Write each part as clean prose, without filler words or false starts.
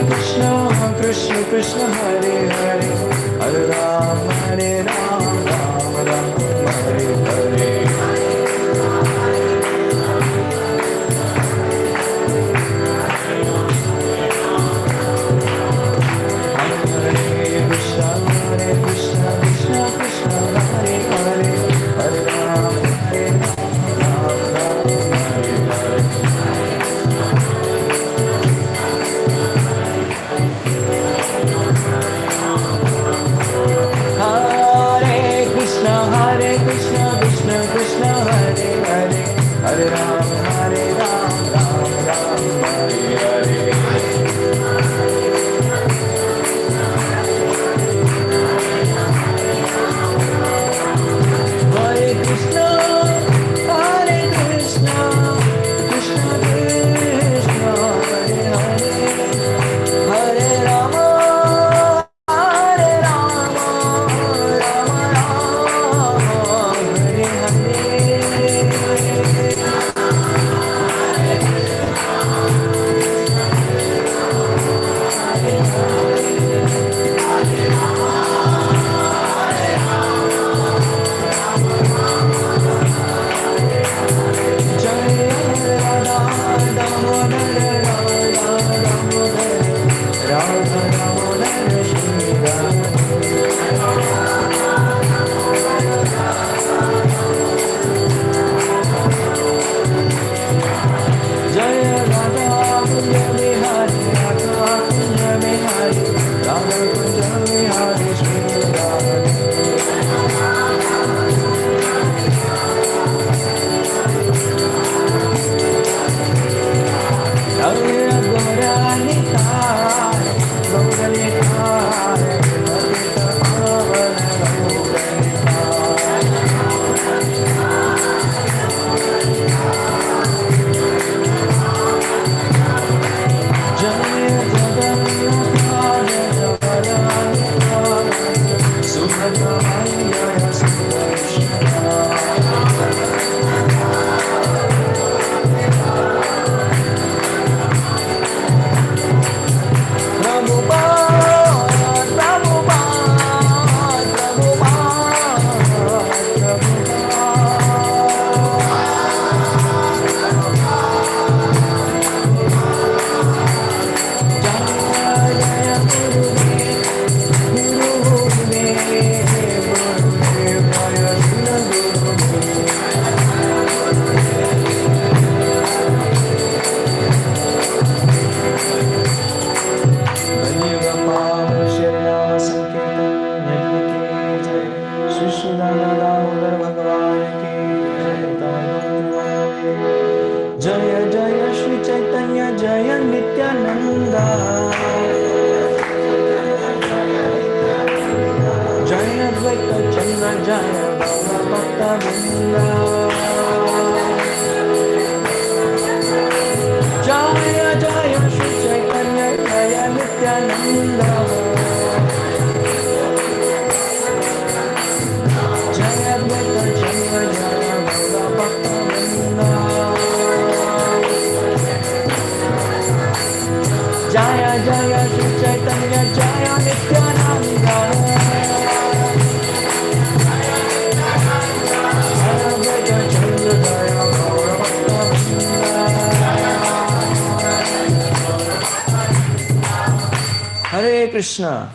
Krishna, Krishna Krishna, Hare Hare, Hare Ram, Ram Ram, Hare Hare. Hare Ram, Ram Ram, Hare Hare. Hare Krishna, Hare Krishna, Krishna Krishna, Hare Hare, Hare Rama, Hare Rama, Rama Rama, Hare Hare. Jaya Jaya Shri Chaitanya Jaya Nityananda Jaya Advaita Chandra Jaya Gaura Bhakta Vrinda Jaya Jaya Shri Chaitanya Jaya Nityananda Jaya Advaita Chandra Jaya Gaura Bhakta Vrinda Jaya Jaya Shri Chaitanya Jaya Nityananda Hare Krishna.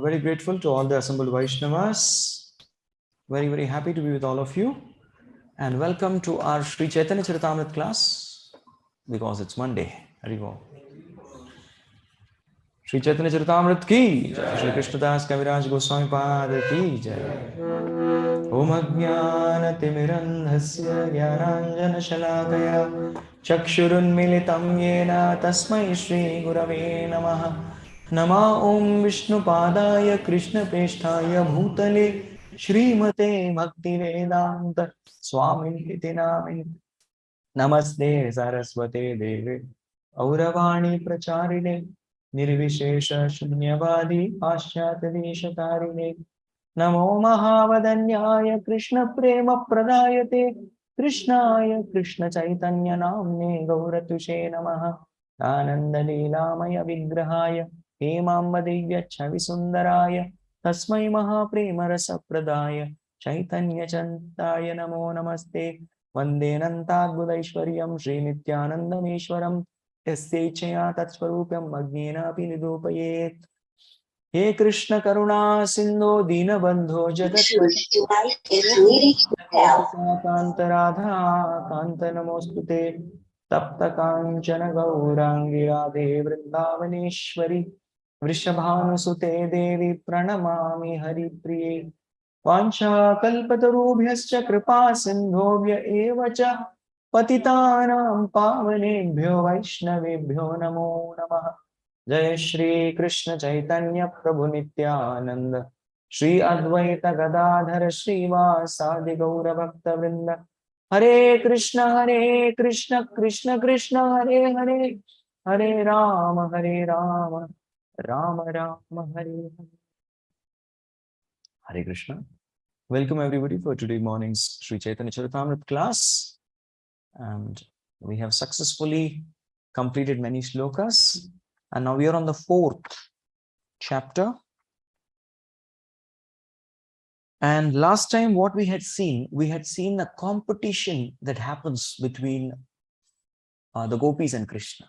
Very grateful to all the assembled Vaishnavas. Very happy to be with all of you. And welcome to our Sri Chaitanya Charitamrta class because it's Monday. Haribo. Sri Chaitanya Charitamrta ki Jai. Shri Krishna Das Kaviraj Goswami Pada ki Jai. Om Ajnana Timirandhasya Gyananjana Shalakaya Chakshurun Militam Yena Tasmai Shri Gurave Namaha Nama Om Vishnu Padaya Krishna Presthaya Bhutale Shrimate Bhakti Vedanta Swami Iti Namini Namaste Saraswate Deve Auravani Pracharine Nirvishesha Shunyavadi Paschatadeshatarine Namo Mahavadanyaya Krishna Prema Pradayate Krishnaya Krishna Chaitanya Namne Gauratushe Namaha आनंद लीलामय विग्रहाय हेमाम्बदिव्य छवि सुंदराय तस्मै महाप्रेम रस प्रदाय चैतन्य चंताय नमो नमस्ते वंदे अनंताद्भुतैश्वर्यं श्रीनित्यानंदमेश्वरं यस्यैच्छया तत्स्वरूपम् अज्ञेनापि निरूपयेत्। हे कृष्ण करुणा सिंधो दीनबंधो कांत राधा कांत नमोस्तुते तप्त कांचन गौरांगी राधे वृंदावनेश्वरी वृषभानुसुते देवी प्रणमामि हरिप्रिये वाञ्छाकल्पतरुभ्यश्च कृपा सिन्धुभ्य एव च पतितानां पावनेभ्यो वैष्णवेभ्यो नमो नमः। जय श्री कृष्ण चैतन्य प्रभु नित्यानंद श्री अद्वैत गदाधर श्रीवासादि गौर भक्त वृंद हरे Krishna Krishna Krishna Hare Hare Hare Ram Ram Ram Hare Hare. Hare Krishna. Welcome everybody for today morning's Sri Chaitanya Charitamrta class. And we have successfully completed many shlokas. And now we are on the 4th chapter. And last time what we had seen the competition that happens between the Gopis and Krishna.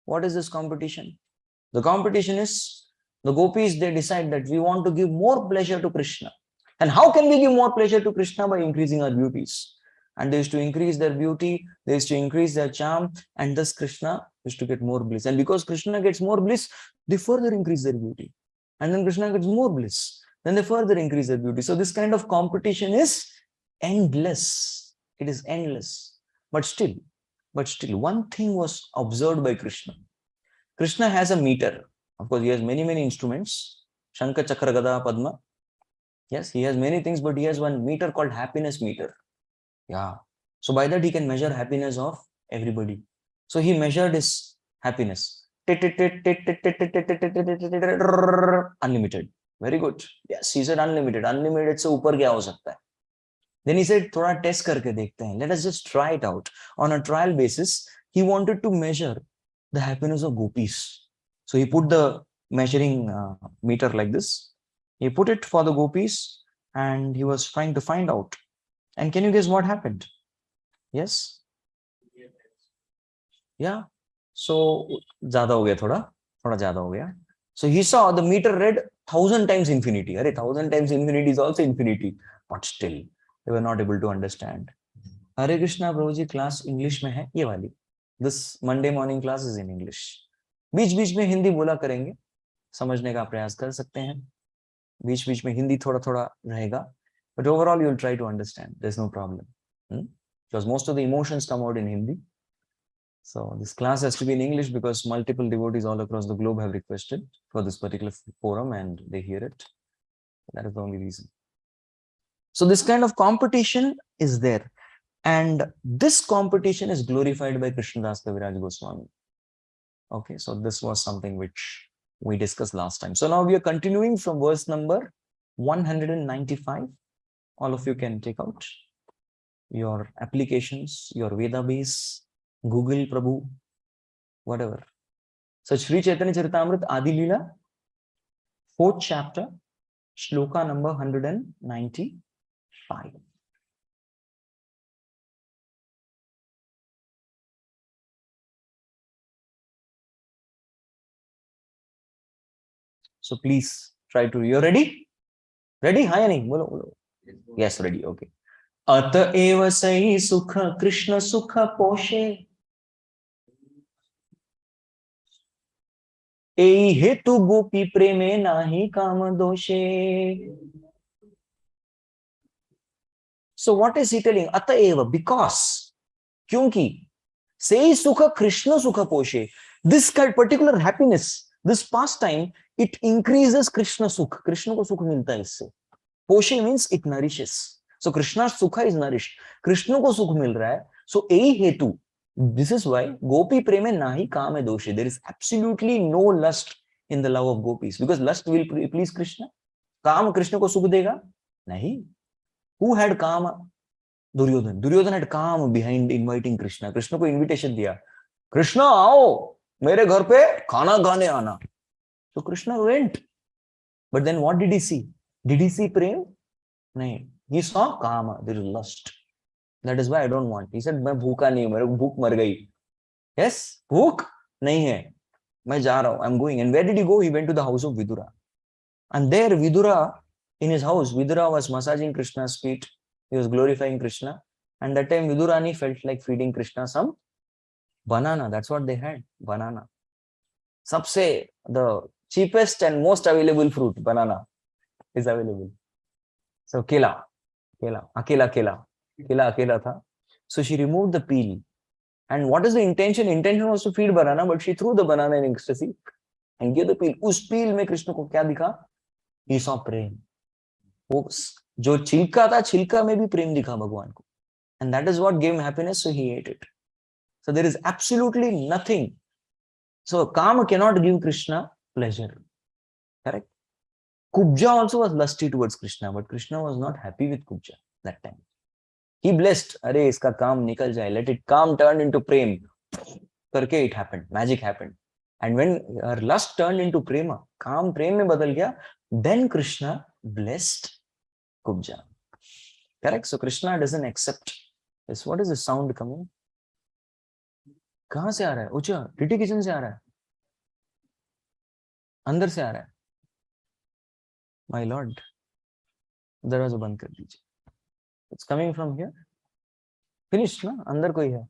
What is this competition? The competition is the Gopis, they decide that we want to give more pleasure to Krishna. And how can we give more pleasure to Krishna? By increasing our beauties. And they used to increase their beauty, they used to increase their charm, and thus Krishna used to get more bliss. And because Krishna gets more bliss, they further increase their beauty. And then Krishna gets more bliss, then they further increase their beauty. So this kind of competition is endless. It is endless. But still, one thing was observed by Krishna. Krishna has a meter. Of course, he has many instruments. Shankha, Chakra, Gada, Padma. Yes, he has many things, but he has one meter called happiness meter. Yeah. So by that he can measure happiness of everybody. So he measured his happiness. Unlimited. Very good. Yes, he said unlimited. Unlimited se upar kya ho sakta hai? Then he said, thoda test karke dekhte hain. Let us just try it out. On a trial basis, he wanted to measure the happiness of gopis. So he put the measuring meter like this. He put it for the gopis and he was trying to find out. And can you guess what happened? Yes? Yeah. So, ज़्यादा हो गया थोड़ा ज़्यादा हो गया. So he saw the meter read 1,000 times infinity. अरे 1,000 times infinity is also infinity. But still, they were not able to understand. Hare Krishna Prabhu ji class English में है ये वाली. This Monday morning class is in English. बीच में हिंदी बोला करेंगे. समझने का प्रयास कर सकते हैं. बीच में हिंदी थोड़ा रहेगा. But overall, you'll try to understand. There's no problem. Because most of the emotions come out in Hindi. So this class has to be in English because multiple devotees all across the globe have requested for this particular forum and they hear it. That is the only reason. So this kind of competition is there. And this competition is glorified by Krishnadas Kaviraj Goswami. Okay, so this was something which we discussed last time. So now we are continuing from verse number 195. All of you can take out your applications, your Veda base, Google Prabhu, whatever. So Sri Chaitanya Charitamrta Adi Lila, 4th chapter, shloka number 195. So please try to, you're ready? Ready? Hi, Ani. Bolo. Yes, ready. Okay. अत एव सई सुख कृष्ण सुख पोषे एई हेतु गोपी प्रेमे नाही काम दोषे. So what is he telling? अत एव, because, क्योंकि सई सुख कृष्ण सुख पोषे, this particular happiness, this pastime, it increases Krishna sukh. Krishna को सुख मिलता है इससे. पोषे means it nourishes. So Krishna sukha is nourished. Krishna ko sukh mil raha hai. So ei hetu. This is why gopi preme nahi kame doshe. There is absolutely no lust in the love of gopis because lust will please Krishna. Kaam Krishna ko sukh dega? Nahi. Who had kaam? Duryodhan. Duryodhan had kaam behind inviting Krishna. Krishna ko invitation diya. Krishna, आओ. मेरे घर पे खाना खाने आना. So Krishna went. But then what did he see? Did he see prem? No. He saw kama. There is lust. That is why I don't want. He said, मैं भूखा नहीं हूँ, मेरे को भूख मर गई. Yes, भूख नहीं है. मैं जा रहा हूँ. I'm going. And where did he go? He went to the house of Vidura. And there Vidura, in his house, Vidura was massaging Krishna's feet. He was glorifying Krishna. And that time Vidurani felt like feeding Krishna some banana. That's what they had. Banana. Sabse, the cheapest and most available fruit, banana, is available. So kela, akela tha. So she removed the peel. And what is the intention? Intention was to feed banana, but she threw the banana in ecstasy and gave the peel. Us peel mein Krishna ko kya dikha? He saw prem. वो जो छिलका था, छिलका में भी प्रेम दिखा भगवान को. And that is what gave him happiness, so he ate it. So there is absolutely nothing. So Kama cannot give Krishna pleasure. Correct? Kubja also was lusty towards Krishna, but Krishna was not happy with Kubja that time. He blessed, Are, iska काम nikal jaye, let it काम turned into prem. Karke it happened, magic happened. And when her lust turned into prema, काम prem में बदल गया, then Krishna blessed Kubja. Correct? So Krishna doesn't accept this. What is the sound coming? कहाँ से आ रहा है? उच्चा, TT kitchen से आ रहा है? अंदर से आ रहा है? My lord, दरवाजा बंद कर दीजिए. It's coming from here. Finished, ना? अंदर कोई है?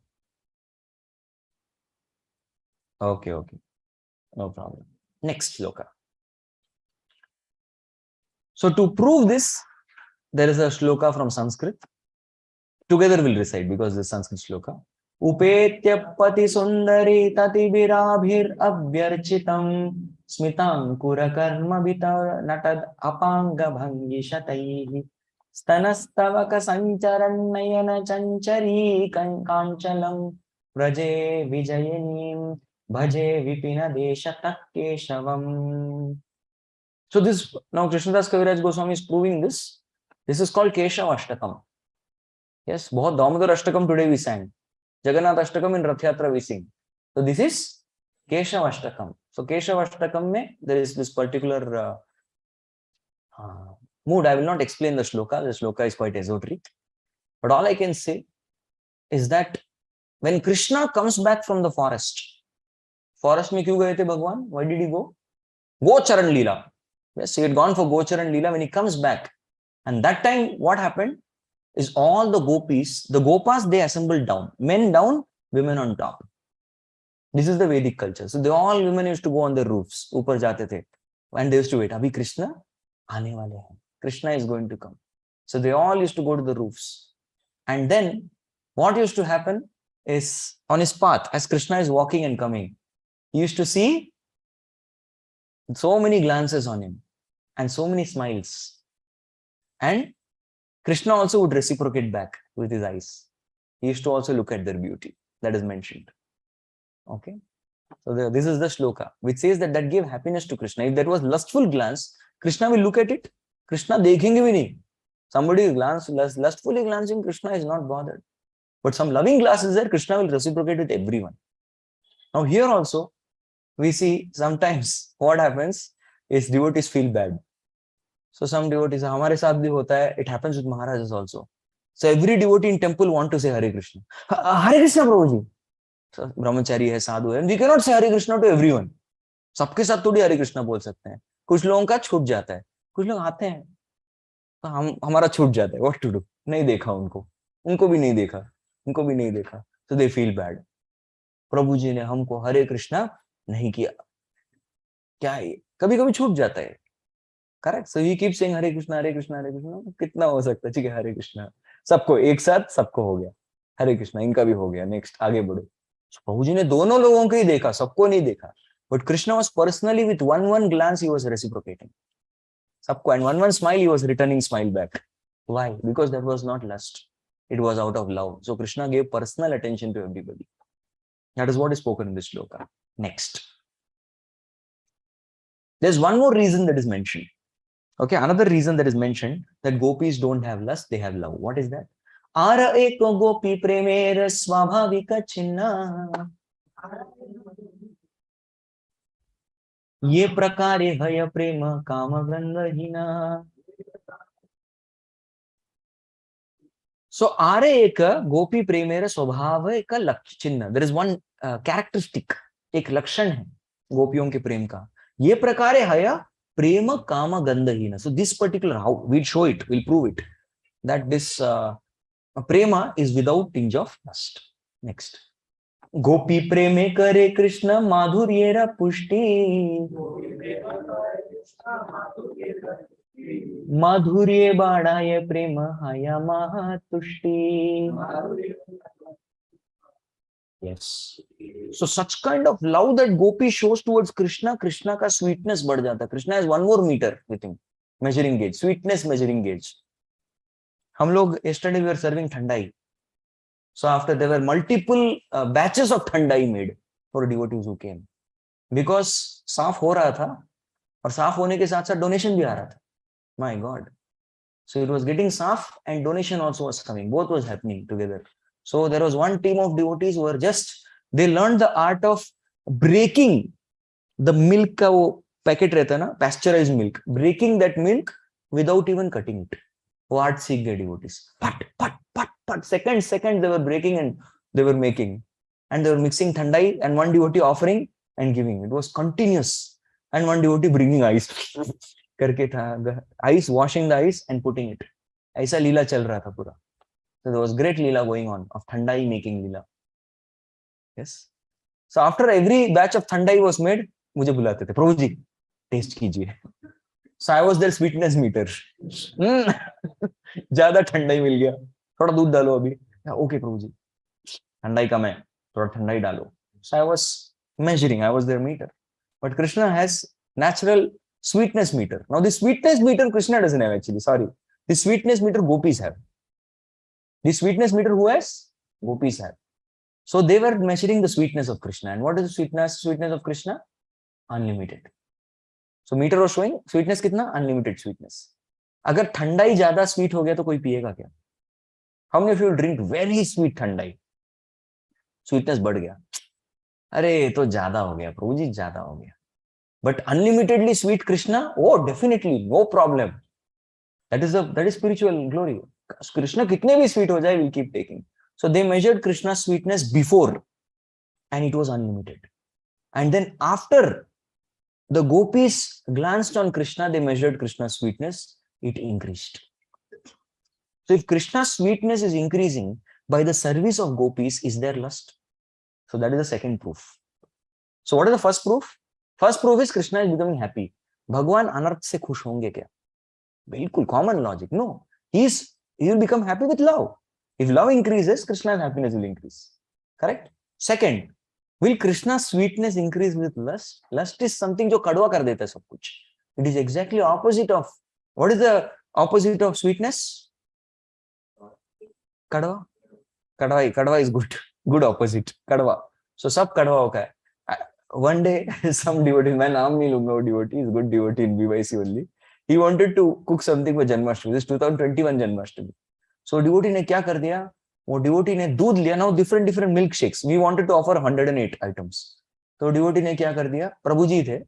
Okay. No problem. Next shloka. So to prove this, there is a shloka from Sanskrit. Together we'll recite because this Sanskrit shloka. उपेत्यपति सुंदरी ततिभिराभिर अभ्यर्चितं स्मितांकुर कर्म वितर नटद अपांग भंगी शतैः स्तनस्तवक संचरन् नयन चंचरी कांचलं व्रजे विजयिनीं भजे Vipin देशतः केशवम्. So this, now Krishnadas Kaviraj Goswami is proving this. This is called Keshava Ashtakam. Yes, बहुत Damodar Ashtakam today we sang. Jagannath Ashtakam in Rath Yatra we sing. So this is Keshava Ashtakam. So Keshava Ashtakam mein there is this particular mood. I will not explain the shloka. The shloka is quite esoteric. But all I can say is that when Krishna comes back from the forest mein kyun gaye the Bhagwan? Why did he go? Gocharan Lila. Yes, he had gone for Gocharan Lila. When he comes back, and that time what happened is all the Gopis, the Gopas, they assembled down. Men down, women on top. This is the Vedic culture. So they all women used to go on the roofs. Upar jate the. And they used to wait. Abhi Krishna aane wale hain. Krishna is going to come. So they all used to go to the roofs. And then what used to happen is on his path, as Krishna is walking and coming, he used to see so many glances on him and so many smiles. And Krishna also would reciprocate back with his eyes. He used to also look at their beauty. That is mentioned. Okay. So this is the shloka, which says that gave happiness to Krishna. If that was lustful glance, Krishna will look at it. Krishna dekhenge bhi nahi. Somebody is lustfully glancing, Krishna is not bothered. But some loving glance is there, Krishna will reciprocate with everyone. Now here also, we see sometimes what happens is devotees feel bad. So some devotees, हमारे साथ भी होता है, it happens with Maharajas also. So every devotee in temple want to say Hare Krishna. Hare Krishna Prabhuji. So brahmachari है, sadhu है. And we cannot say Hare Krishna to everyone. सबके साथ थोड़ी Hare Krishna बोल सकते हैं. कुछ लोगों का छूट जाता है. कुछ लोग आते हैं. तो हमारा छूट जाता है. What to do? नहीं देखा उनको. उनको भी नहीं देखा. उनको भी नहीं देखा. So they feel bad. प्रभु जी ने हमको हरे कृष्णा नहीं किया. क्या है? कभी-कभी छूट जाता है. Correct? So he keeps saying Hare Krishna, Hare Krishna, Hare Krishna. कितना हो सकता है? ठीक है, Hare Krishna. सबको एक साथ सबको हो गया. Hare Krishna, इनका भी हो गया. Next, आगे बढ़ो. प्रभु जी ने दोनों लोगों को ही देखा, सबको नहीं देखा. But Krishna was personally with one glance he was reciprocating. सबको, and one smile he was returning smile back. Why? Because that was not lust. It was out of love. So Krishna gave personal attention to everybody. That is what is spoken in this shloka. Next. There's one more reason that is mentioned. Okay, another reason that is mentioned, that gopis don't have lust, they have love. What is that? Ara eko gopi premera swabhavika chinna. ये प्रकारे हय प्रेम काम गंधहीना. So are एक गोपी प्रेमेर स्वभाव एक लक्ष्य चिन्ह. There is one characteristic, एक लक्षण है गोपियों के प्रेम का. ये प्रकारे हय प्रेम काम गंधहीन. So this particular, how we'll show it, we'll prove it, that this prema is without tinge of lust. Next. गोपी प्रेमे करे कृष्ण माधुर्येर पुष्टि. माधुर्ये बाढ़ाय प्रेम हया महातुष्टि. Yes. So such kind of love that Gopi shows towards Krishna, Krishna का sweetness बढ़ जाता. Krishna has one more meter with him, measuring gauge, sweetness measuring gauge. हम लोग yesterday we were serving thandai. So after there were multiple batches of thandai made for devotees who came, because साफ हो रहा था और साफ होने के साथ साथ donation भी आ रहा था. My God. So it was getting saaf and donation also was coming. Both was happening together. So there was one team of devotees who were they learned the art of breaking the milk का वो packet रहता है ना, pasteurized milk, breaking that milk without even cutting it. वो art सीख गए devotees. But second they were breaking and they were making, and they were mixing thandai and one devotee offering and giving. It was continuous, and one devotee bringing ice करके था, ice, washing the ice and putting it. ऐसा लीला चल रहा था पूरा. So there was great Lila going on of thandai making Lila. Yes. So after every batch of thandai was made, मुझे बुलाते थे, प्रभु जी टेस्ट कीजिए. So I was their sweetness meter. ज्यादा ठंडाई मिल गया, थोड़ा दूध डालो अभी. ओके प्रभु जी, ठंडाई कम है, थोड़ा ठंडाई डालो. So I was measuring, I was their meter. But Krishna has natural sweetness meter. Now the sweetness meter Krishna doesn't have actually. Sorry, the sweetness meter Gopis have. The sweetness meter who has? Gopis have. So they were measuring the sweetness of Krishna. And what is the sweetness of Krishna? Unlimited. So meter was showing sweetness कितना? Unlimited sweetness. अगर ठंडाई ज्यादा sweet हो गया तो कोई पिएगा क्या? How many of you drink very sweet thandai? Sweetness बढ़ गया. अरे तो ज्यादा हो गया प्रभु जी, ज्यादा हो गया. But unlimitedly sweet Krishna, oh definitely, no problem. That is spiritual glory. Krishna kitne bhi sweet ho jaye, we'll keep taking. So they measured Krishna's sweetness before, and it was unlimited. And then after the gopis glanced on Krishna, they measured Krishna's sweetness, it increased. So if Krishna's sweetness is increasing by the service of gopis, is there lust? So that is the second proof. So what is the first proof? First proof is Krishna is becoming happy. Bhagwan anarth se khush honge kya? Bilkul common logic. No, he will become happy with love. If love increases, Krishna's happiness will increase. Correct? Second, will Krishna's sweetness increase with lust? Lust is something jo kadwa kar deta hai sab kuch. It is exactly opposite of, what is the opposite of sweetness? Kadwa. Kadwa is good. Good opposite. Kadwa. So sab kadwa ho gaya. One day, some devotee, मैं नाम नहीं लूंगा, वो devotee is good devotee in BYC only. He wanted to cook something for Janmashtami. This 2021 Janmashtami. So devotee ने क्या कर दिया? वो devotee ने दूध लिया ना, different milkshakes. We wanted to offer 108 items. तो devotee ने क्या कर दिया? प्रभु जी थे.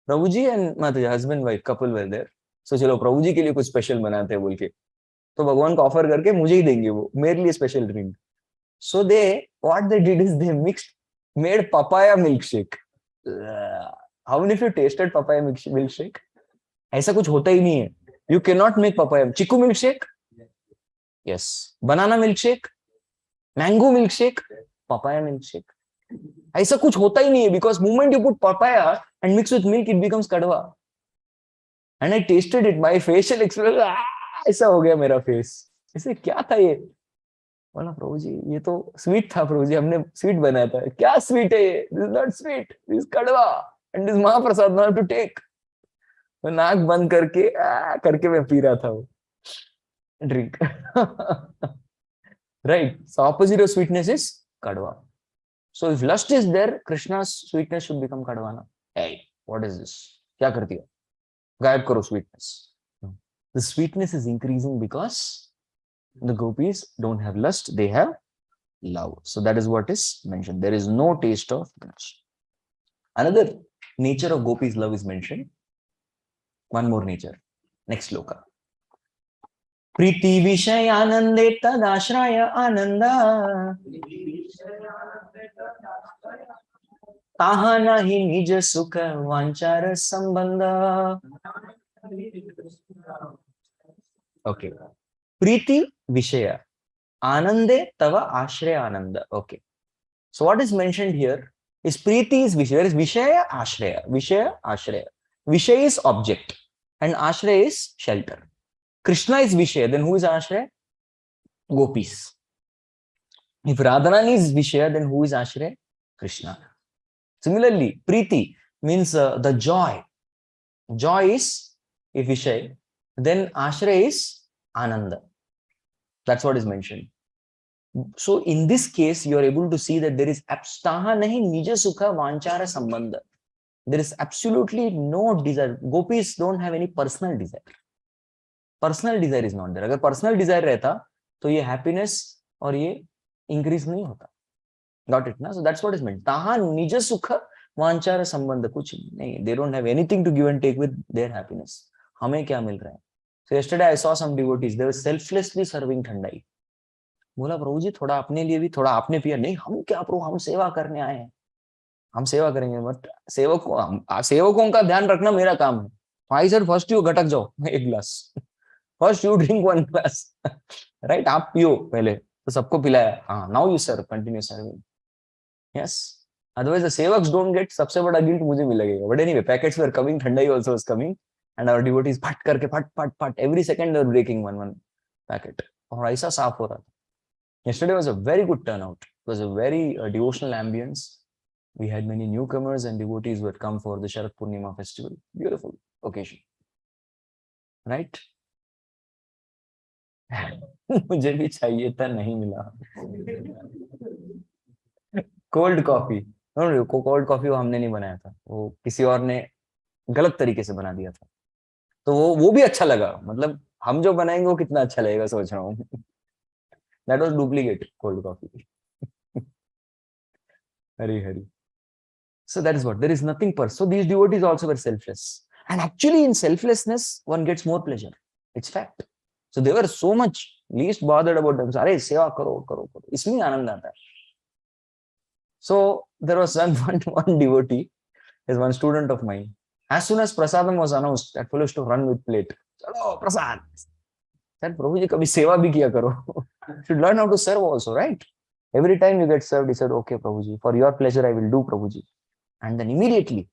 प्रभु जी and मतलब husband wife couple were there. So चलो प्रभु जी के लिए कुछ special बनाते हैं बोल के. तो भगवान को offer करके मुझे ही देंगे वो, मेरे लिए special drink. So what they did is they made papaya milkshake. How many of you tasted papaya milkshake? ऐसा कुछ होता ही नहीं है. You cannot make papaya. Chiku milkshake? Yes. Banana milkshake? Mango milkshake? Papaya milkshake. ऐसा कुछ होता ही नहीं है, because moment you put papaya and mix with milk, it becomes kadwa. And I tasted it. My facial expression, ऐसा हो गया मेरा face. ऐसे क्या था ये? बोला प्रभु जी ये तो स्वीट था प्रभु जी, हमने स्वीट बनाया था. क्या स्वीट है ये? This is not sweet. This is kadwa. And this महाप्रसाद I have to take. तो नाक बंद करके मैं पी रहा था वो drink. Right. So opposite of sweetness is kadwa. So if lust is there, Krishna's sweetness should become kadwa. Na? Hey, what is this? क्या कर दिया? गायब करो sweetness. The sweetness is increasing because the gopis don't have lust, they have love. So that is what is mentioned. There is no taste of lust. Another nature of Gopi's love is mentioned. One more nature. Next sloka. Priti Vishay Anande Tadashraya Ananda. Taha nahi nij sukha vanchara sambandha. Okay. Priti Vishaya. Anande Tava Ashraya Ananda. Okay. So what is mentioned here is Priti is Vishaya. There is Vishaya Ashraya. Vishaya Ashraya. Vishaya is object and Ashraya is shelter. Krishna is Vishaya. Then who is Ashraya? Gopis. If Radharani is Vishaya, then who is Ashraya? Krishna. Similarly, Priti means the joy. Joy is if Vishaya. Then Ashraya is Ananda. That's what is mentioned. So in this case, you are able to see that there is abstaha nahi nija sukha vanchara sambandha. There is absolutely no desire. Gopis don't have any personal desire. Personal desire is not there. अगर personal desire रहता, तो ये happiness और ये increase नहीं होता. Got it, na? So that's what is meant. ताहा निज सुख वांचार संबंध कुछ नहीं. They don't have anything to give and take with their happiness. हमें क्या मिल रहा है? So yesterday I saw some devotees. They were selflessly serving ठंडाई. बोला प्रभु जी थोड़ा अपने लिए भी थोड़ा आपने पिया. नहीं हम क्या प्रभु, हम सेवा करने आए हैं. हम सेवा करेंगे बट सेवकों का ध्यान रखना मेरा काम है. I said first you घटक जाओ एक गिलास. First you drink one glass. Right? आप पियो पहले तो सबको पिलाया. हाँ, now you serve, continue serving. Yes. Otherwise the sevaks don't get. सबसे बड़ा guilt मुझे भी लगेगा. But anyway, packets were coming. Thandai also was coming, and our devotees फट करके फट every second they were breaking one packet. और ऐसा साफ हो रहा था. Yesterday was a very good turnout. It was a very devotional ambience. We had many newcomers and devotees who had come for the Sharat Purnima festival. Beautiful occasion. Right? मुझे भी चाहिए था, नहीं मिला. Cold coffee. कोल्ड कॉफी वो हमने नहीं बनाया था, वो किसी और ने गलत तरीके से बना दिया था. तो वो भी अच्छा लगा. मतलब हम जो बनाएंगे वो कितना अच्छा लगेगा सोच रहा हूँ. That was duplicate cold coffee. Hari. So that is what. There is nothing So these devotees also were selfless. And actually in selflessness, one gets more pleasure. It's fact. So they were so much least bothered about themselves. Arey, seva karo. Isme anand aata hai. So there was one devotee, is one student of mine. As soon as prasadam was announced, that fellow used to run with plate. Chalo, prasad. Said, Prabhu ji, kabhi seva bhi kiya karo. You should learn how to serve also, right? Every time you get served, he said, okay, Prabhuji, for your pleasure, I will do, Prabhuji. And then immediately,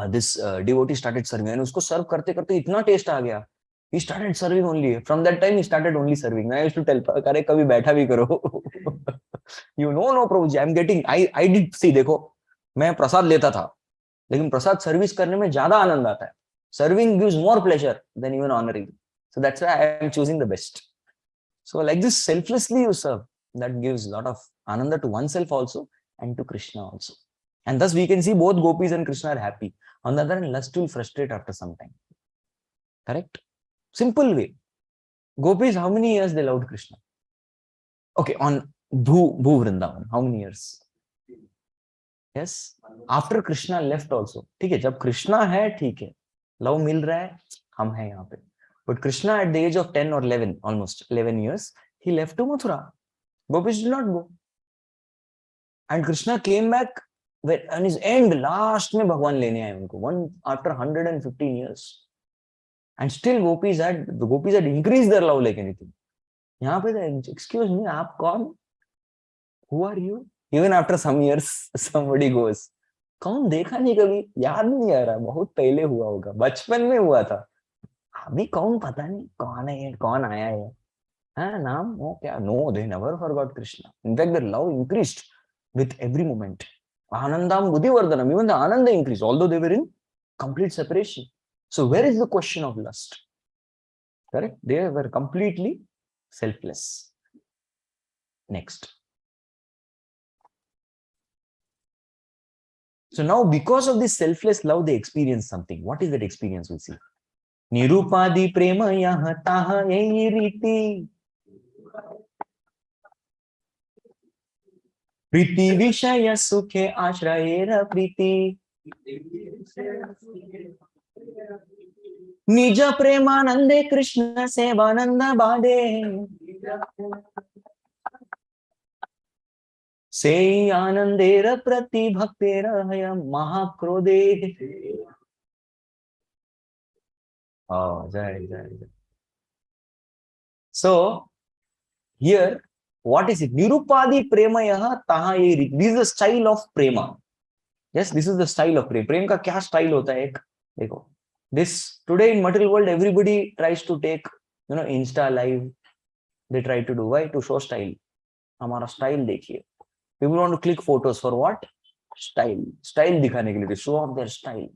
this devotee started serving. And usko serve karte itna taste aa gaya. He started serving only. From that time, he started only serving. I used to tell, Kare, kabhi baitha bhi karo. You know, no, Prabhuji, I'm getting, I did, see, dekho, मैं प्रसाद लेता था, लेकिन प्रसाद service करने में ज्यादा आनंद आता है. Serving gives more pleasure than even honoring. So that's why I am choosing the best. So like this, selflessly you serve. That gives a lot of ananda to oneself also and to Krishna also. And thus we can see both Gopis and Krishna are happy. On the other hand, lust will frustrate after some time. Correct? Simple way. Gopis, how many years they loved Krishna? Okay, on Bhu Vrindavan, how many years? Yes. After Krishna left also. ठीक है, जब Krishna है, ठीक है. Love मिल रहा है, हम हैं यहाँ पे. But Krishna at the age of 10 or 11, almost 11 years, he left to Mathura. Gopis did not go. And Krishna came back on his end, last में भगवान लेने आए उनको, after 115 years. And still Gopis had increased their love like anything. यहाँ पे, excuse me, आप कौन? Who are you? Even after some years, somebody goes, कौन देखा नहीं कभी, याद नहीं आ रहा, बहुत पहले हुआ होगा, बचपन में हुआ था. अभी कौन पता नहीं कौन है, कौन आया है. हाँ, नाम वो क्या? No, they never forgot Krishna. In fact, their love increased with every moment. Anandam buddhivardhanam, even the ananda increased, although they were in complete separation. So where is the question of lust? Correct? They were completely selfless. Next. So now because of this selfless love, they experience something. What is that experience we see? Nirupadi prema yaha taha ei riti. Priti vishaya sukhe ashrayera priti. निज प्रेमानंदे कृष्ण सेवानंद बादे से आनंदेर प्रति भक्तेर हयम महाक्रोधे। जय जय जय। So here, what is it? Nirupadi premaya taha ye. This is the style of prema. Yes, this is the style of prema. Prem का क्या style होता है? एक देखो. This today in material world, everybody tries to take, Insta live. They try to do why to show style. हमारा style देखिए. People want to click photos for what? Style. Style दिखाने के लिए, to show off their style.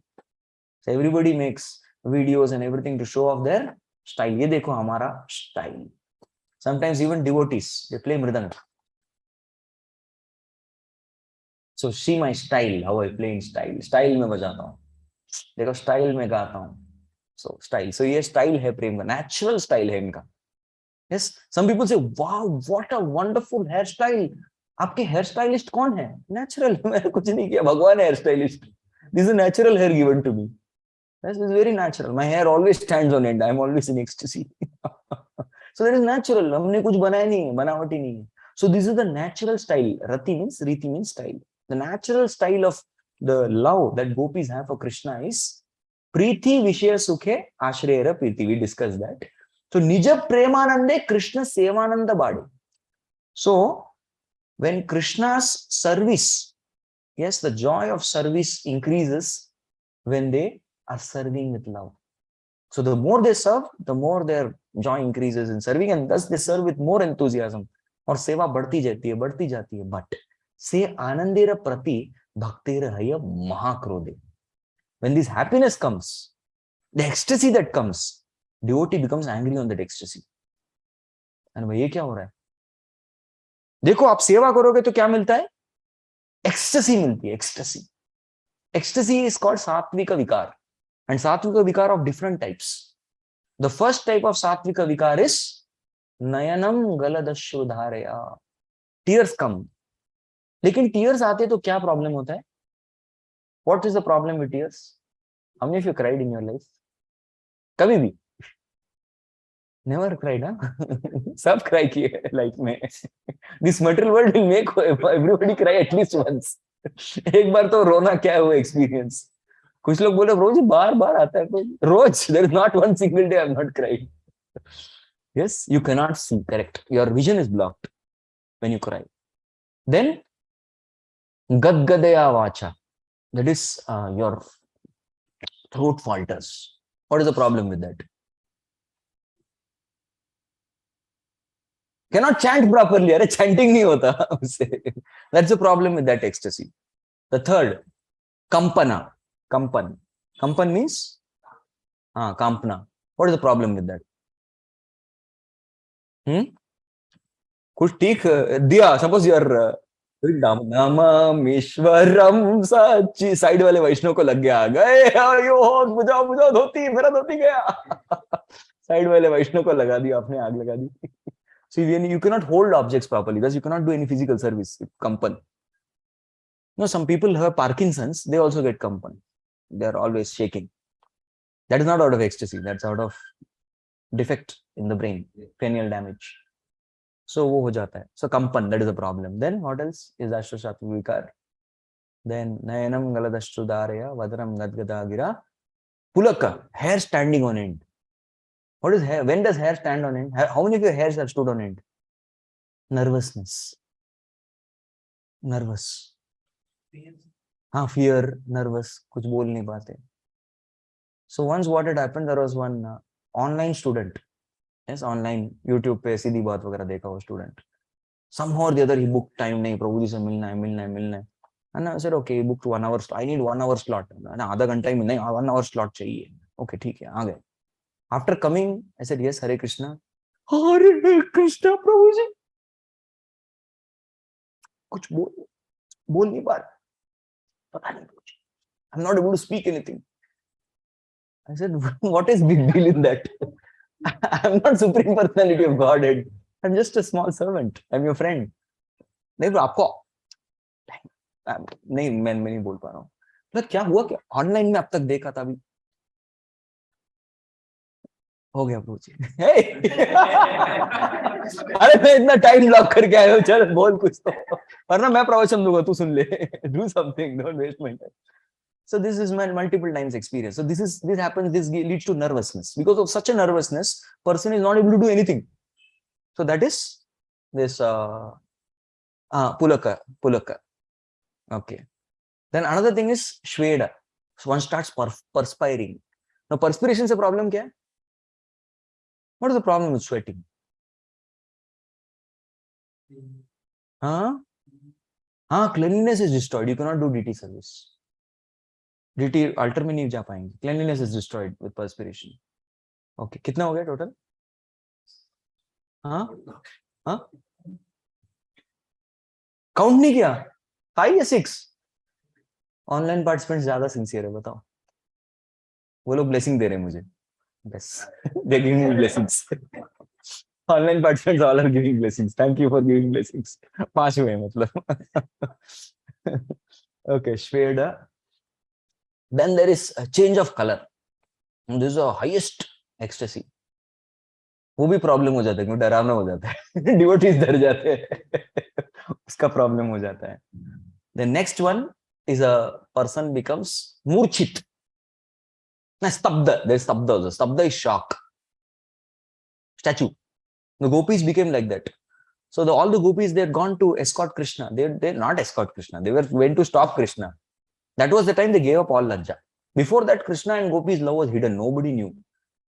So everybody makes videos and everything to show off their style. ये देखो हमारा style. Sometimes even devotees, they play mridang. So see my style, how I play in style. Style में बजाता हूँ. देखो style में गाता हूँ. So style. So ये style है प्रेम का. Natural style है इनका. Yes. Some people say, wow, what a wonderful hairstyle. आपके हेयर स्टाइलिस्ट कौन है? Natural. मैंने कुछ नहीं किया. भगवान है hair stylist. This is a natural hair given to me. This is very natural. My hair always stands on end. I'm always in ecstasy. So that is natural. हमने कुछ बनाया नहीं है, बनावटी नहीं है. So this is the natural style. Riti means style. The natural style of the love that gopis have for Krishna is Preeti Vishaya Sukhe Ashrayera Preeti. We discussed that. So Nija Premanande Krishna Sevananda Badi. So when Krishna's service, yes, the joy of service increases when they are serving with love. So the more they serve, the more their joy increases in serving, and thus they serve with more enthusiasm. और सेवा बढ़ती जाती है. But से आनंदेर प्रति भक्तेर हय महाक्रोधे. When this happiness comes, the ecstasy that comes, devotee becomes angry on that ecstasy. And भाई ये क्या हो रहा है? देखो आप सेवा करोगे तो क्या मिलता है? Ecstasy मिलती है. Ecstasy is called सात्विक विकार. And satvika vikar of different types. The first type of satvika vikar is nayanam galadashudharaya. Tears come. लेकिन tears आते तो क्या problem होता है? What is the problem with tears? How many of you cried in your life? कभी भी? Never cried, huh? सब cry किए life में. This material world will make everybody cry at least once. एक बार तो रोना क्या है वो experience. कुछ लोग बोले रोज बार आता है रोज. There is not one single day I have not cried. Yes, you cannot see. Correct. Your vision is blocked when you cry. Then gadgadaya vacha. That is your throat falters. What is the problem with that? Cannot chant properly. अरे chanting नहीं होता उससे. That's the problem with that ecstasy. The third, kampana. Kampan means kampana. What is the problem with that? कुछ ठीक दिया. Suppose you are नममीश्वरम सच्ची. Side वाले वैष्णव को लग गया. गए बुझाओ धोती. मेरा धोती गया. साइड वाले वैष्णव को लगा दिया आपने. आग लगा दी. So you cannot hold objects properly because you cannot do any physical service. Kampan. No, some people who have Parkinson's, they also get kampan. They are always shaking. That is not out of ecstasy. That's out of defect in the brain, cranial damage. So wo ho jata hai. So kampan, that is the problem. Then what else is ashoshatva vikar? Then nayanam galadashtrudharaya vadaram gadgadagira. Pulaka, hair standing on end. What is hair? When does hair stand on end? How many of your hairs have stood on end? Nervousness. Nervous. Fear, nervous, कुछ बोल नहीं पाते. So once what had happened, there was one online student. Yes, online YouTube पे सीधी बात वगैरह देखा वो student. Somehow or the other he booked time. नहीं प्रभु जी से मिलना है. And I said okay, he booked 1 hour. I need 1 hour slot. आधा घंटा ही नहीं, 1 hour slot चाहिए. Okay, ठीक है, आ गए. After coming, I said yes, Hare Krishna. Hare Krishna, प्रभु जी. कुछ बोल नहीं पा रहा. I'm not able to speak anything. I said, what is big deal in that? I'm not supreme personality of Godhead. I'm just a small servant. I'm your friend. नहीं तो आपको नहीं मैं नहीं बोल पा रहा हूँ. क्या हुआ, क्या ऑनलाइन में अब तक देखा था, अभी हो गया अप्रोच। अरे मैं इतना टाइम लॉक करके आया हूँ, चल बोल कुछ तो, वरना मैं प्रवचन दूंगा, तू सुन ले। Do something, don't waste my time. So this is my multiple times experience. So this happens, this leads to nervousness. Because of such a nervousness, person is not able to do anything. So that is this pulaka. Okay. Then another thing is shveda. So one starts perspiring. Now perspiration is a problem kya? What is the problem with sweating? Cleanliness is destroyed. You cannot do DT service. DT altar में नहीं जा पाएंगे. Cleanliness is destroyed with perspiration. Okay. कितना हो गया total? Count नहीं किया? 5 या 6? ऑनलाइन पार्टिसिपेंट्स ज्यादा सिंसियर है, बताओ. वो लोग ब्लेसिंग दे रहे हैं मुझे, बस. They giving me blessings. Online participants all are giving blessings. Thank you for giving blessings. 5 हुए मतलब. Okay, Shweta. Then there is a change of colour. This is the highest ecstasy. वो भी प्रॉब्लम हो जाता है, क्योंकि डरावना हो जाता है. डिवोटीज डर जाते हैं. उसका प्रॉब्लम हो जाता है. The next one is a person becomes murchit. Stabda. There's stabda also. Stabda is shock. Statue. The gopis became like that. So all the gopis, they had gone to escort Krishna. They not escort Krishna. They went to stop Krishna. That was the time they gave up all lajja. Before that, Krishna and gopis' love was hidden. Nobody knew.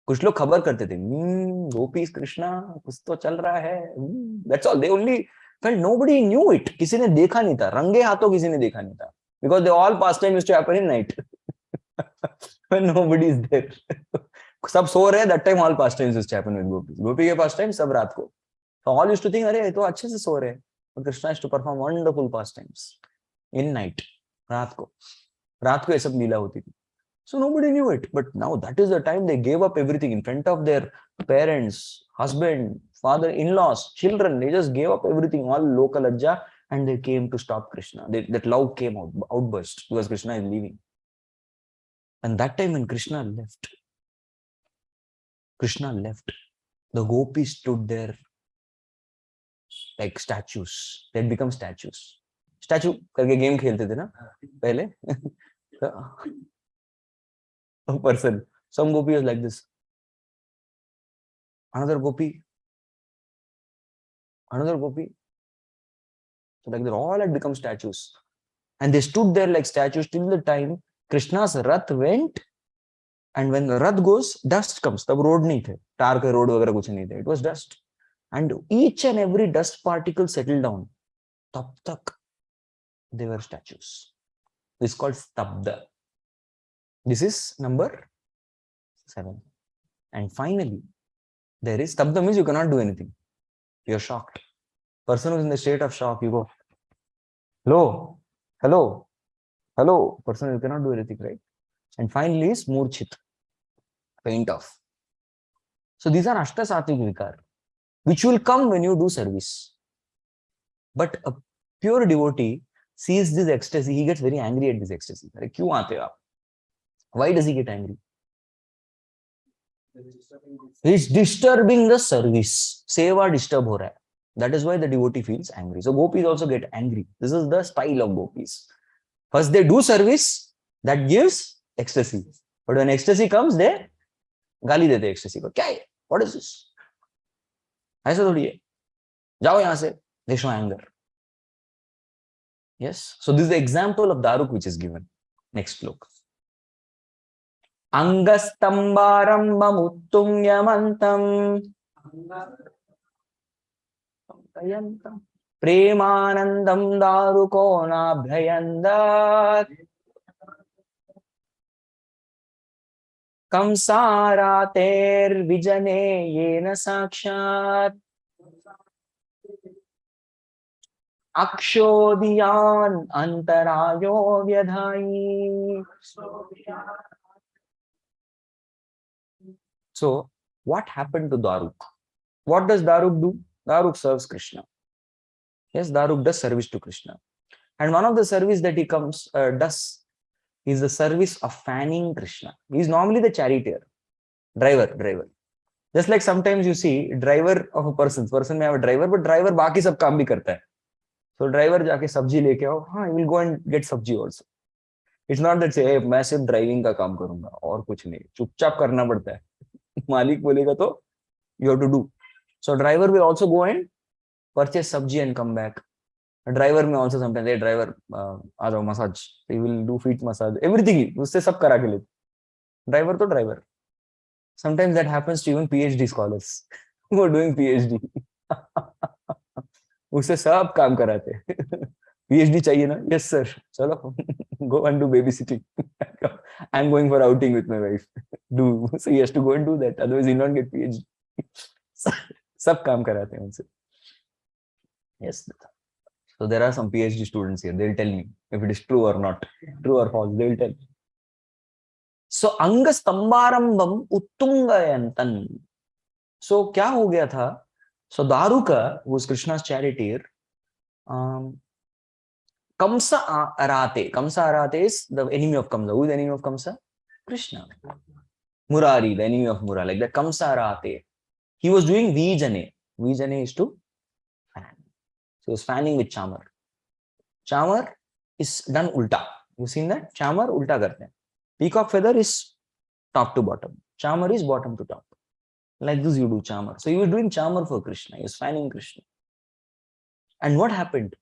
कुछ लोग खबर करते थे, gopis Krishna कुछ तो चल रहा है. That's all. They only felt, nobody knew it. किसी ने देखा नहीं था. रंगे हाथों किसी ने देखा नहीं था. Because they all pastime used to happen in night. When nobody is there. सब सो रहे हैं, that time all pastimes used to happen with gopis. गोपी के pastime सब रात को. So all used to think, अरे तो अच्छे से सो रहे हैं. But Krishna used to perform wonderful pastimes in night. रात को ये सब लीला होती थी. So nobody knew it. But now that is the time they gave up everything in front of their parents, husband, father, in-laws, children. They just gave up everything, all local lajja. And they came to stop Krishna. That love came outburst, because Krishna is leaving. And that time when Krishna left, the gopis stood there like statues. They had become statues. Statue करके game खेलते थे ना पहले. A person, some gopi was like this. Another gopi. So like they all had become statues. And they stood there like statues till the time Krishna's rath went. And when the rath goes, dust comes. Tab road nahi the. Tar ke road वगैरह कुछ नहीं थे. It was dust. And each and every dust particle settled down. Tab tak they were statues. This is called stabda. This is number 7. And finally, there is stabda, means you cannot do anything. You're shocked. Person who is in the state of shock, you go, hello. Person, you cannot do anything, right? And finally is murchit, faint off. So these are ashta sattvic vikar, which will come when you do service. But a pure devotee sees this ecstasy, he gets very angry at this ecstasy. Kyun aate ho aap? Why does he get angry? He's disturbing the service. Seva disturb ho raha hai. That is why the devotee feels angry. So gopis also get angry. This is the style of gopis. First they do service, that gives ecstasy. But when ecstasy comes, they गाली देते ecstasy को. क्या है? What is this? ऐसा थोड़ी है. जाओ यहाँ से. They show anger. Yes. So this is the example of Daruk which is given. Next sloka. Angastambarambam uttunyamantam Premanandam daruko nabhyayandat Kamsarater vijane yena sakshat Akshodiyan antarayo vyadhayi. So, what happened to Daruk? What does Daruk do? Daruk serves Krishna. Yes, Daruk does service to Krishna. And one of the service that he does is the service of fanning Krishna. He is normally the charioteer, driver. Just like sometimes you see driver of a person may have a driver, but driver बाकी सब काम भी करता है. So driver जाके सब्जी लेके आओ, हाँ, he will go and get सब्जी also. It's not that say, मैं सिर्फ ड्राइविंग का काम करूंगा और कुछ नहीं, चुपचाप करना पड़ता है. मालिक बोलेगा तो you have to do. So driver will also go and purchase sabji and come back. A driver may also sometimes say, driver, आ जाओ massage. He will do feet massage. Everything उससे सब करा के लेते. Driver तो driver. Sometimes that happens to even PhD scholars who are doing PhD. उससे सब काम कराते. PhD चाहिए ना? Yes sir. चलो, go and do babysitting. I'm going for outing with my wife. Do so he has to go and do that. Otherwise he'll not get PhD. सब काम कराते हैं उनसे. Yes. So there are some PhD students here. They'll tell me if it is true or not, true or false. They will tell me. So अंग स्तंभारंभम उत्तुंगयंतन. So क्या हो गया था? So Daruka, who is Krishna's charioteer, Kamsa Arate. Kamsa Arate is the enemy of Kamsa. Who is the enemy of Kamsa? Krishna. Murari, the enemy of Murari. Like that Kamsa Arate. He was doing Vijane. Vijane is to fan. So he was fanning with chamar. Chamar is done ulta. You seen that? Chamar ulta karte hain. Peacock feather is top to bottom. Chamar is bottom to top. Like this you do chamar. So he was doing chamar for Krishna. He was fanning Krishna. And what happened?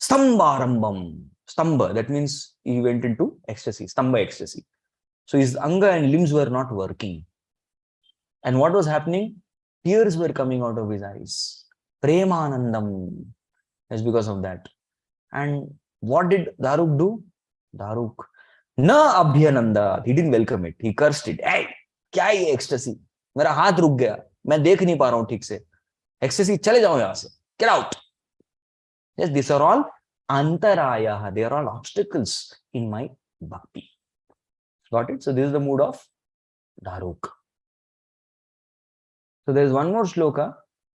Stambharambam. Stamba, that means he went into ecstasy. Stamba ecstasy. So his anga and limbs were not working. And what was happening? Tears were coming out of his eyes. Premanandam. That's because of that. And what did Daruk do? Daruk. Na abhyananda. He didn't welcome it. He cursed it. Hey, kya ye ecstasy? मेरा हाथ रुक गया. मैं देख नहीं पा रहा हूं ठीक से. Ecstasy, चले जाओ यहां से. Get out. Yes, these are all antaraya. They are all obstacles in my bhakti. Got it? So this is the mood of Daruk. So there is one more shloka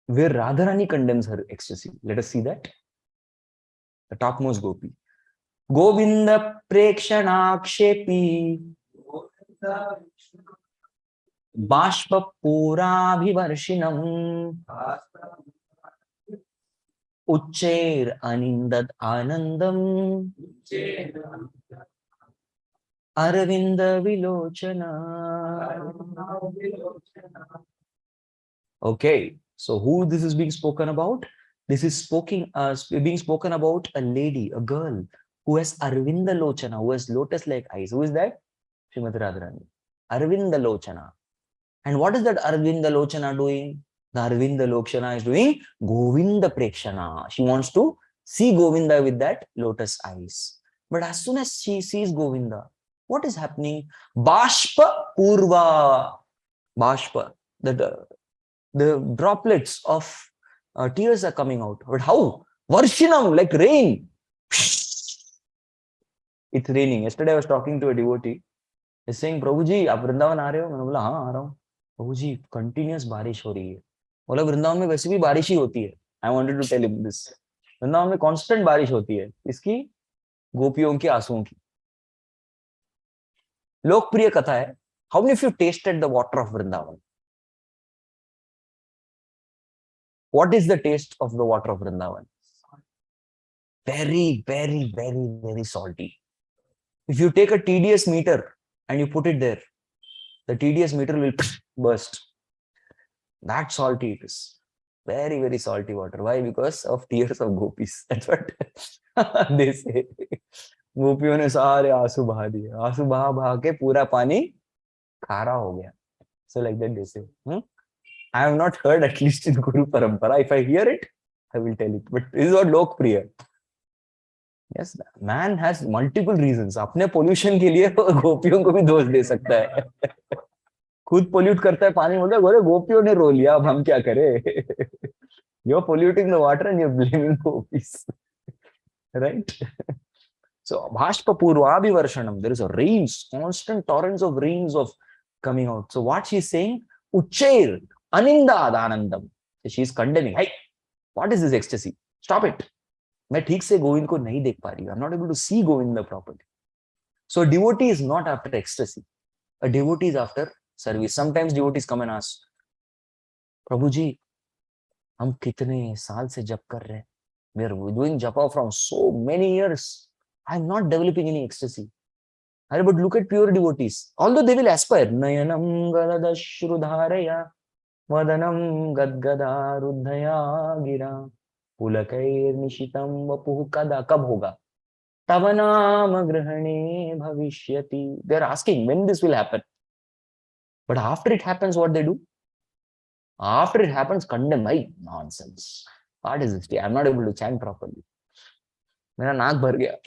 where Radharani condemns her ecstasy. Let us see that. The topmost gopi. Govinda prekshanakshepi bashpa purabhivarshinam uchair anindad anandam aravinda vilochana. Okay, so who this is being spoken about? This is being spoken about a lady, a girl who has Arvinda Lochana, who has lotus-like eyes. Who is that? Srimati Radharani. Arvinda Lochana. And what is that Arvinda Lochana doing? The Arvinda Lochana is doing Govinda Prekshana. She wants to see Govinda with that lotus eyes. But as soon as she sees Govinda, what is happening? Bashpa Purva. Bashpa. The droplets of tears are coming out. But how? Varshinam, like rain. It's raining. Yesterday I was talking to a devotee. He's saying, Prabhuji, आप वृंदावन आ रहे हो? मैंने बोला हाँ आ रहा हूँ. प्रभुजी continuous बारिश हो रही है. बोला वृंदावन में वैसे भी बारिश ही होती है. I wanted to tell him this. Vrindavan में कांस्टेंट बारिश होती है. इसकी गोपियों के आंसुओं की. लोकप्रिय कथा है. How many of you tasted the water of Vrindavan? What is the taste of the water of Vrindavan? Very, very, very, very salty. If you take a TDS meter and you put it there, the TDS meter will burst. That salty it is. Very, very salty water. Why? Because of tears of gopis. That's what they say. गोपियों ने सारे आंसू बहा दिए. आंसू बहा बहा के पूरा पानी खारा हो गया. So like that they say. I have not heard, at least in Guru Parampara. If I hear it, I will tell it. But this is what Lokpriya. Yes, man has multiple reasons. अपने pollution के लिए गोपियों को भी दोष दे सकता है. खुद pollute करता है पानी, बोलता है गोरे गोपियों ने रो लिया, अब हम क्या करें? You're polluting the water and you're blaming gopis. Right? So, Bhashpa Purvabhivarshanam, there is a rains, constant torrents of rains of coming out. So what she is saying? Uchair Anindad Anandam. So she is condemning. Hey, what is this ecstasy? Stop it. मैं ठीक से गोविंद को नहीं देख पा रही हूँ. I'm not able to see Govinda properly. So a devotee is not after ecstasy. A devotee is after service. Sometimes devotees come and ask, Prabhu ji, हम कितने साल से जप कर रहे हैं? We are doing japa from so many years. I am not developing any ecstasy. But look at pure devotees. Although they will aspire, Nayanam galadashrudharaya Vadanam gadgada ruddhaya gira Pulakair nishitam vapuh kada. Kab hoga? Tavanam grahane bhavishyati. They are asking when this will happen. But after it happens, what they do? After it happens, condemn. My nonsense. What is this? I'm not able to chant properly. मेरा नाक भर गया,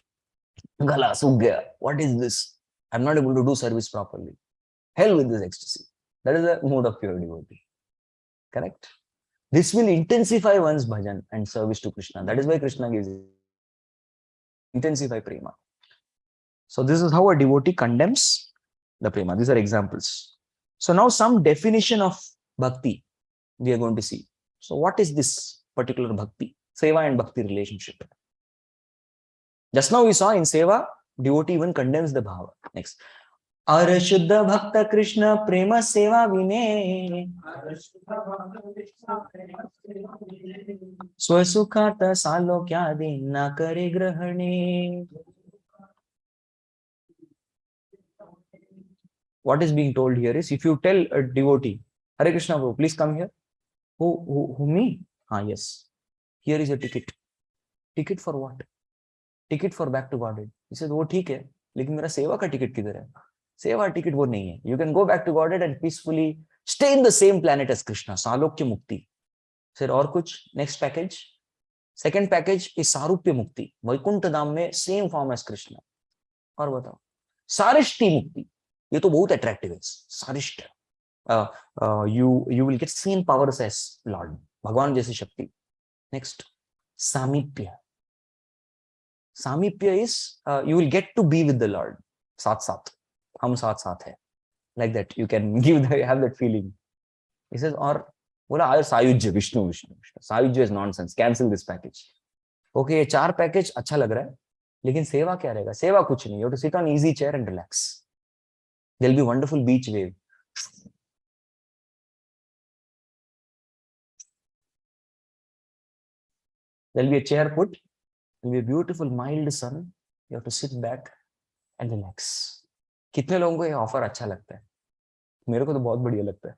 गला सूख गया. What is this? I'm not able to do service properly. Hell with this ecstasy. That is the mood of pure devotee. Correct? This will intensify one's bhajan and service to Krishna. That is why Krishna gives it. Intensify prema. So this is how a devotee condemns the prema. These are examples. So now some definition of bhakti we are going to see. So what is this particular bhakti? Seva and bhakti relationship. Just now we saw in seva, devotee even condemns the bhava. Next. Arashuddha bhakta Krishna prema seva vine Swasukhata salokyadi na kare grahane. What is being told here is, if you tell a devotee, Hare Krishna Prabhu, please come here. Who me? Yes. Here is a ticket. Ticket for what? Ticket for back to Godhead. He says, वो ठीक है, लेकिन मेरा सेवा का ticket किधर है? सेवा टिकट वो नहीं है. You can go back to Godhead and peacefully stay in the same planet as Krishna. सालोक्य मुक्ति. Said और कुछ? Next package. Second package is सारूप्य मुक्ति. वैकुंठ धाम में same form as Krishna. और बताओ. सारिष्टि मुक्ति. ये तो बहुत attractive है. सारिष्ट. You will get same powers as Lord. भगवान जैसी शक्ति. Next. सामीप्य. Samipya is you will get to be with the Lord. Saath saath. Hum saath saath hai. Like that. You can have that feeling. He says, or bola Sayujya, Vishnu. Sayujya is nonsense. Cancel this package. Okay, 4 package अच्छा लग रहा है. लेकिन सेवा क्या रहेगा? सेवा कुछ नहीं. You have to sit on easy chair and relax. There'll be wonderful beach wave. There'll be a chair put. There'll be a beautiful mild sun. You have to sit back and relax. कितने लोगों को ये offer अच्छा लगता है? मेरे को तो बहुत बढ़िया लगता है.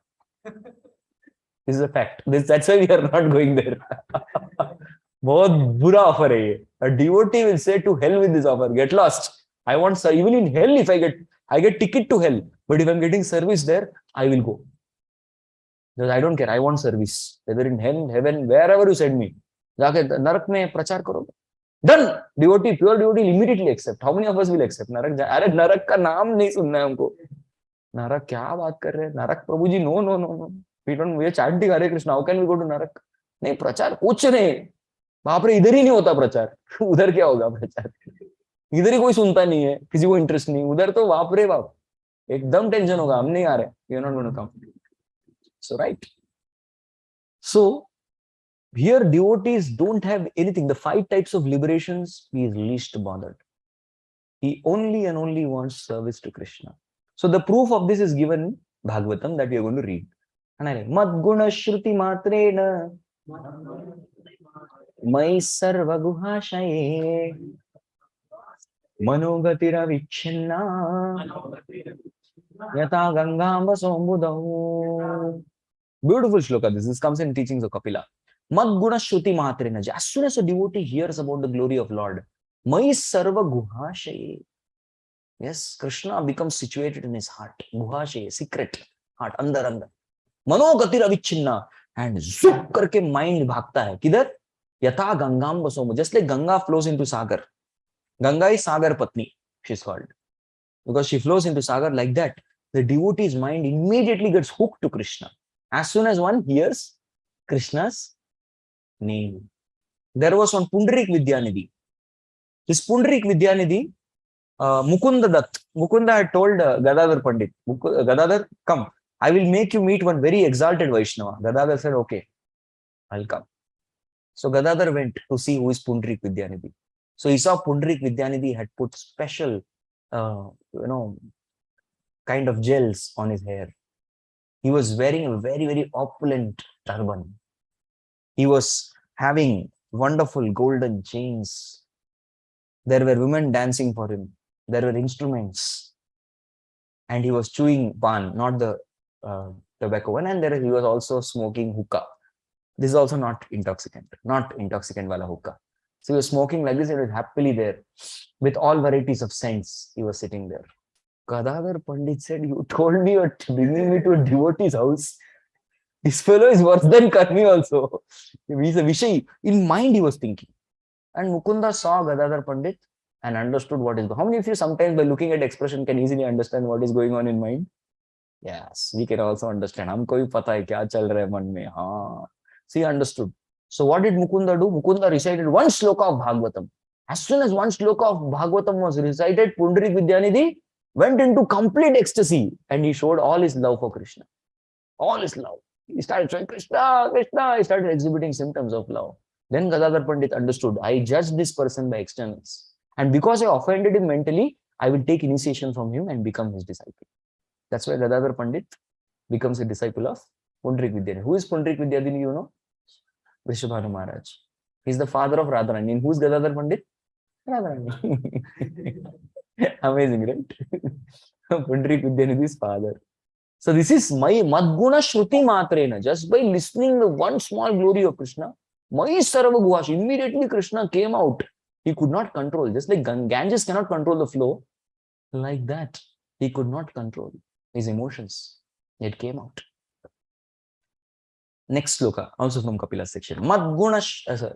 This is a fact. That's why we are not going there. बहुत बुरा ऑफर है ये. A devotee will say to hell with this offer. Get lost. I want even in hell if I get ticket to hell. But if I'm getting service there, I will go. Because I don't care. I want service. Whether in hell, heaven, wherever you send me. जाके नरक में प्रचार करोगे. Done. Devotee, pure devotee will immediately accept. How many of us will accept? नरक अरे नरक का नाम नहीं सुनना है हमको. नरक क्या बात कर रहे हैं? नरक प्रभु जी no. We are chanting Hare Krishna. How can we go to नरक? नहीं प्रचार कुछ नहीं. बाप रे इधर ही नहीं होता प्रचार. उधर क्या होगा प्रचार? इधर ही कोई सुनता नहीं है. किसी को इंटरेस्ट नहीं. उधर तो बाप रे बाप एकदम टेंशन होगा. हम नहीं आ रहे. We are not going to come. So right. So here devotees don't have anything. The 5 types of liberations, he is least bothered. He only and only wants service to Krishna. So the proof of this is given in Bhagavatam that we are going to read. And I like, Madguna Shruti Matrena Mai Sarva Guhashaye Manogatira Vichinna Yata Gangamba Sombudau. Beautiful shloka. This comes in teachings of Kapila. Madguna Shruti Mahatrena. As soon as a devotee hears about the glory of Lord, Mai Sarva Guhashaye. Yes, Krishna becomes situated in his heart. Guhashaye, secret heart, andar. Manogatir avichinna. And zup karke mind bhagta hai. Kidhar? Yatha Gangam Basomu. Just like Ganga flows into Sagar. Ganga is Sagar Patni, she's called. Because she flows into Sagar like that. The devotee's mind immediately gets hooked to Krishna. As soon as one hears Krishna's name. There was one Pundarik Vidyanidhi. This Pundarik Vidyanidhi, Mukunda Dutt. Mukunda had told Gadadhar Pandit, Gadadhar, come. I will make you meet one very exalted Vaishnava. Gadadhar said, okay, I'll come. So Gadadhar went to see who is Pundarik Vidyanidhi. So he saw Pundarik Vidyanidhi had put special kind of gels on his hair. He was wearing a very, very opulent turban. He was having wonderful golden chains. There were women dancing for him. There were instruments. And he was chewing pan, not the tobacco one. And there he was also smoking hookah. This is also not intoxicant wala hookah. So he was smoking like this and he was happily there with all varieties of scents. He was sitting there. Gadadhar Pandit said, "You told me you're bringing me to a devotee's house. This fellow is worse than Karmi also." He's a Vishay. In mind, he was thinking. And Mukunda saw Gadadhar Pandit and understood what is going on. How many of you sometimes by looking at expression can easily understand what is going on in mind? Yes, we can also understand. Humko bhi pata hai kya chal raha hai man mein. Haan. So he understood. So what did Mukunda do? Mukunda recited one sloka of Bhagavatam. As soon as one sloka of Bhagavatam was recited, Pundarik Vidyanidhi went into complete ecstasy and he showed all his love for Krishna. All his love. He started showing Krishna, Krishna. He started exhibiting symptoms of love. Then Gadadhar Pandit understood, I judged this person by externals. And because I offended him mentally, I will take initiation from him and become his disciple. That's why Gadadhar Pandit becomes a disciple of Pundarik Vidyadhini. Who is Pundarik Vidyadhini, you know? Vrishabhanu Maharaj. He's the father of Radharani. And who's Gadadhar Pandit? Radharani. Amazing, right? Pundarik Vidyadhini's father. So this is my Madguna Shruti Matrena. Just by listening the one small glory of Krishna, my Sarva Guhash, immediately Krishna came out. He could not control. Just like Ganges cannot control the flow, like that, he could not control his emotions. It came out. Next sloka, also from Kapila's section. Madguna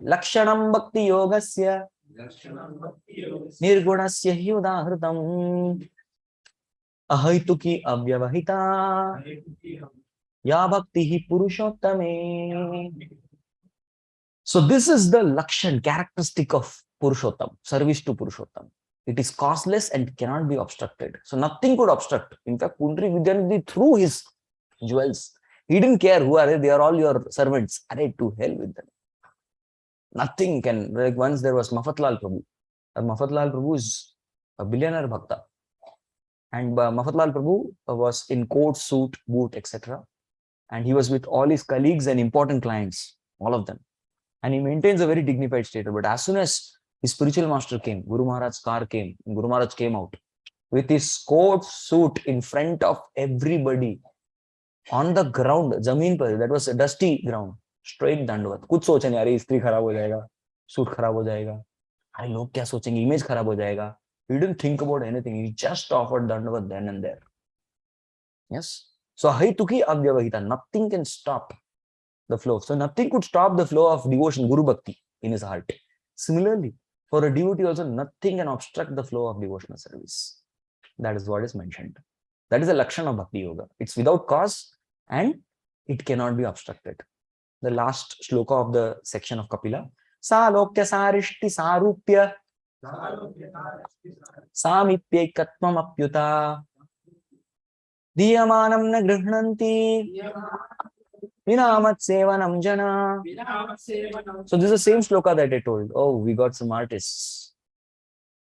Lakshanam Bhakti Yogasya Nirgunasya hi udahritam Ahaituki avyavahita Ya Bhakti hi Purushottame. So this is the Lakshan, characteristic of Purushottam, service to Purushottam. It is causeless and cannot be obstructed. So nothing could obstruct. In fact, Pundarik Vidyanidhi threw his jewels. He didn't care who are they. They are all your servants. Array, to hell with them. Nothing can. Like once there was Mafatlal Prabhu. And Mafatlal Prabhu is a billionaire bhakta. And Mafatlal Prabhu was in coat, suit, boot, etc. And he was with all his colleagues and important clients, all of them. And he maintains a very dignified status. But as soon as his spiritual master came, Guru Maharaj's car came, Guru Maharaj came out with his coat, suit in front of everybody on the ground, Zameen par, that was a dusty ground, straight Dandavat. Kuch socha nahi, arey istri kharab ho jayega, suit kharab ho jayega, arey log kya sochenge, image kharab ho jayega. He didn't think about anything. He just offered Dandavat then and there. Yes. So Haituki Avyavahita, nothing can stop the flow. So nothing could stop the flow of devotion, Guru Bhakti in his heart. Similarly, for a devotee also, nothing can obstruct the flow of devotional service. That is what is mentioned. That is the Lakshana of Bhakti Yoga. It's without cause and it cannot be obstructed. The last shloka of the section of Kapila. Sa lokya sarishti sarupya samipye katmam apyuta diyamanam na grihnanti vinamat sevanam jana. So this is the same shloka that I told. Oh, we got some artists.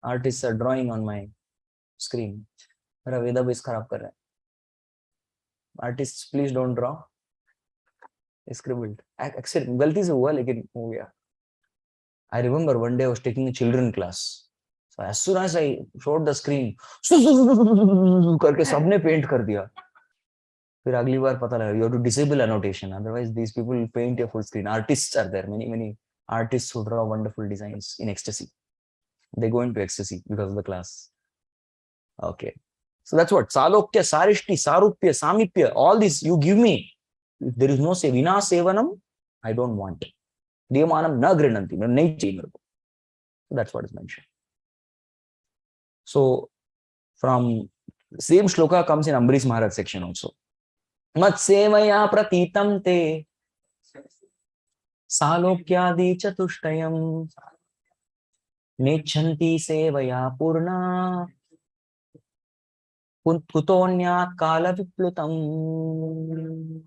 Artists are drawing on my screen. मेरा वेदा base खराब कर रहा है. Artists, please don't draw. Scribbled. Accident. गलती से हुआ लेकिन हो गया. I remember one day I was taking a children class. So as soon as I showed the screen, करके सबने paint कर दिया. फिर अगली बार पता लगा, you have to disable annotation. Otherwise, these people will paint your full screen. Artists are there. Many artists who draw wonderful designs in ecstasy. They go into ecstasy because of the class. Okay. So that's what. Salokya, Sarishti, Sarupya, Samipya, all this you give me. If there is no say, Vina Sevanam, I don't want. Diyamanam na grinanti. So that's what is mentioned. So from same shloka comes in Ambarish Maharaj section also. Mat sevaya pratitam te Salokyadi chatushtayam Nechanti sevaya purna Kutonya kala viplutam.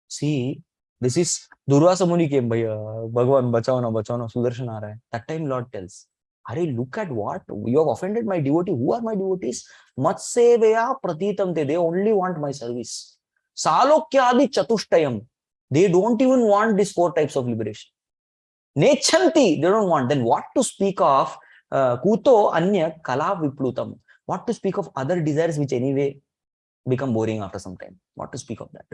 See, this is Durvasa Muni came, Bhagwan, bachao na, Sudarshan aa raha hai. That time Lord tells, Are look at what you have offended my devotee. Who are my devotees? Matseveya pratitam te. They only want my service. Salokyadi chatushtayam. They don't even want these 4 types of liberation. Nechanti, they don't want. Then what to speak of kuto anya kala viplutam? What to speak of other desires which anyway become boring after some time? What to speak of that?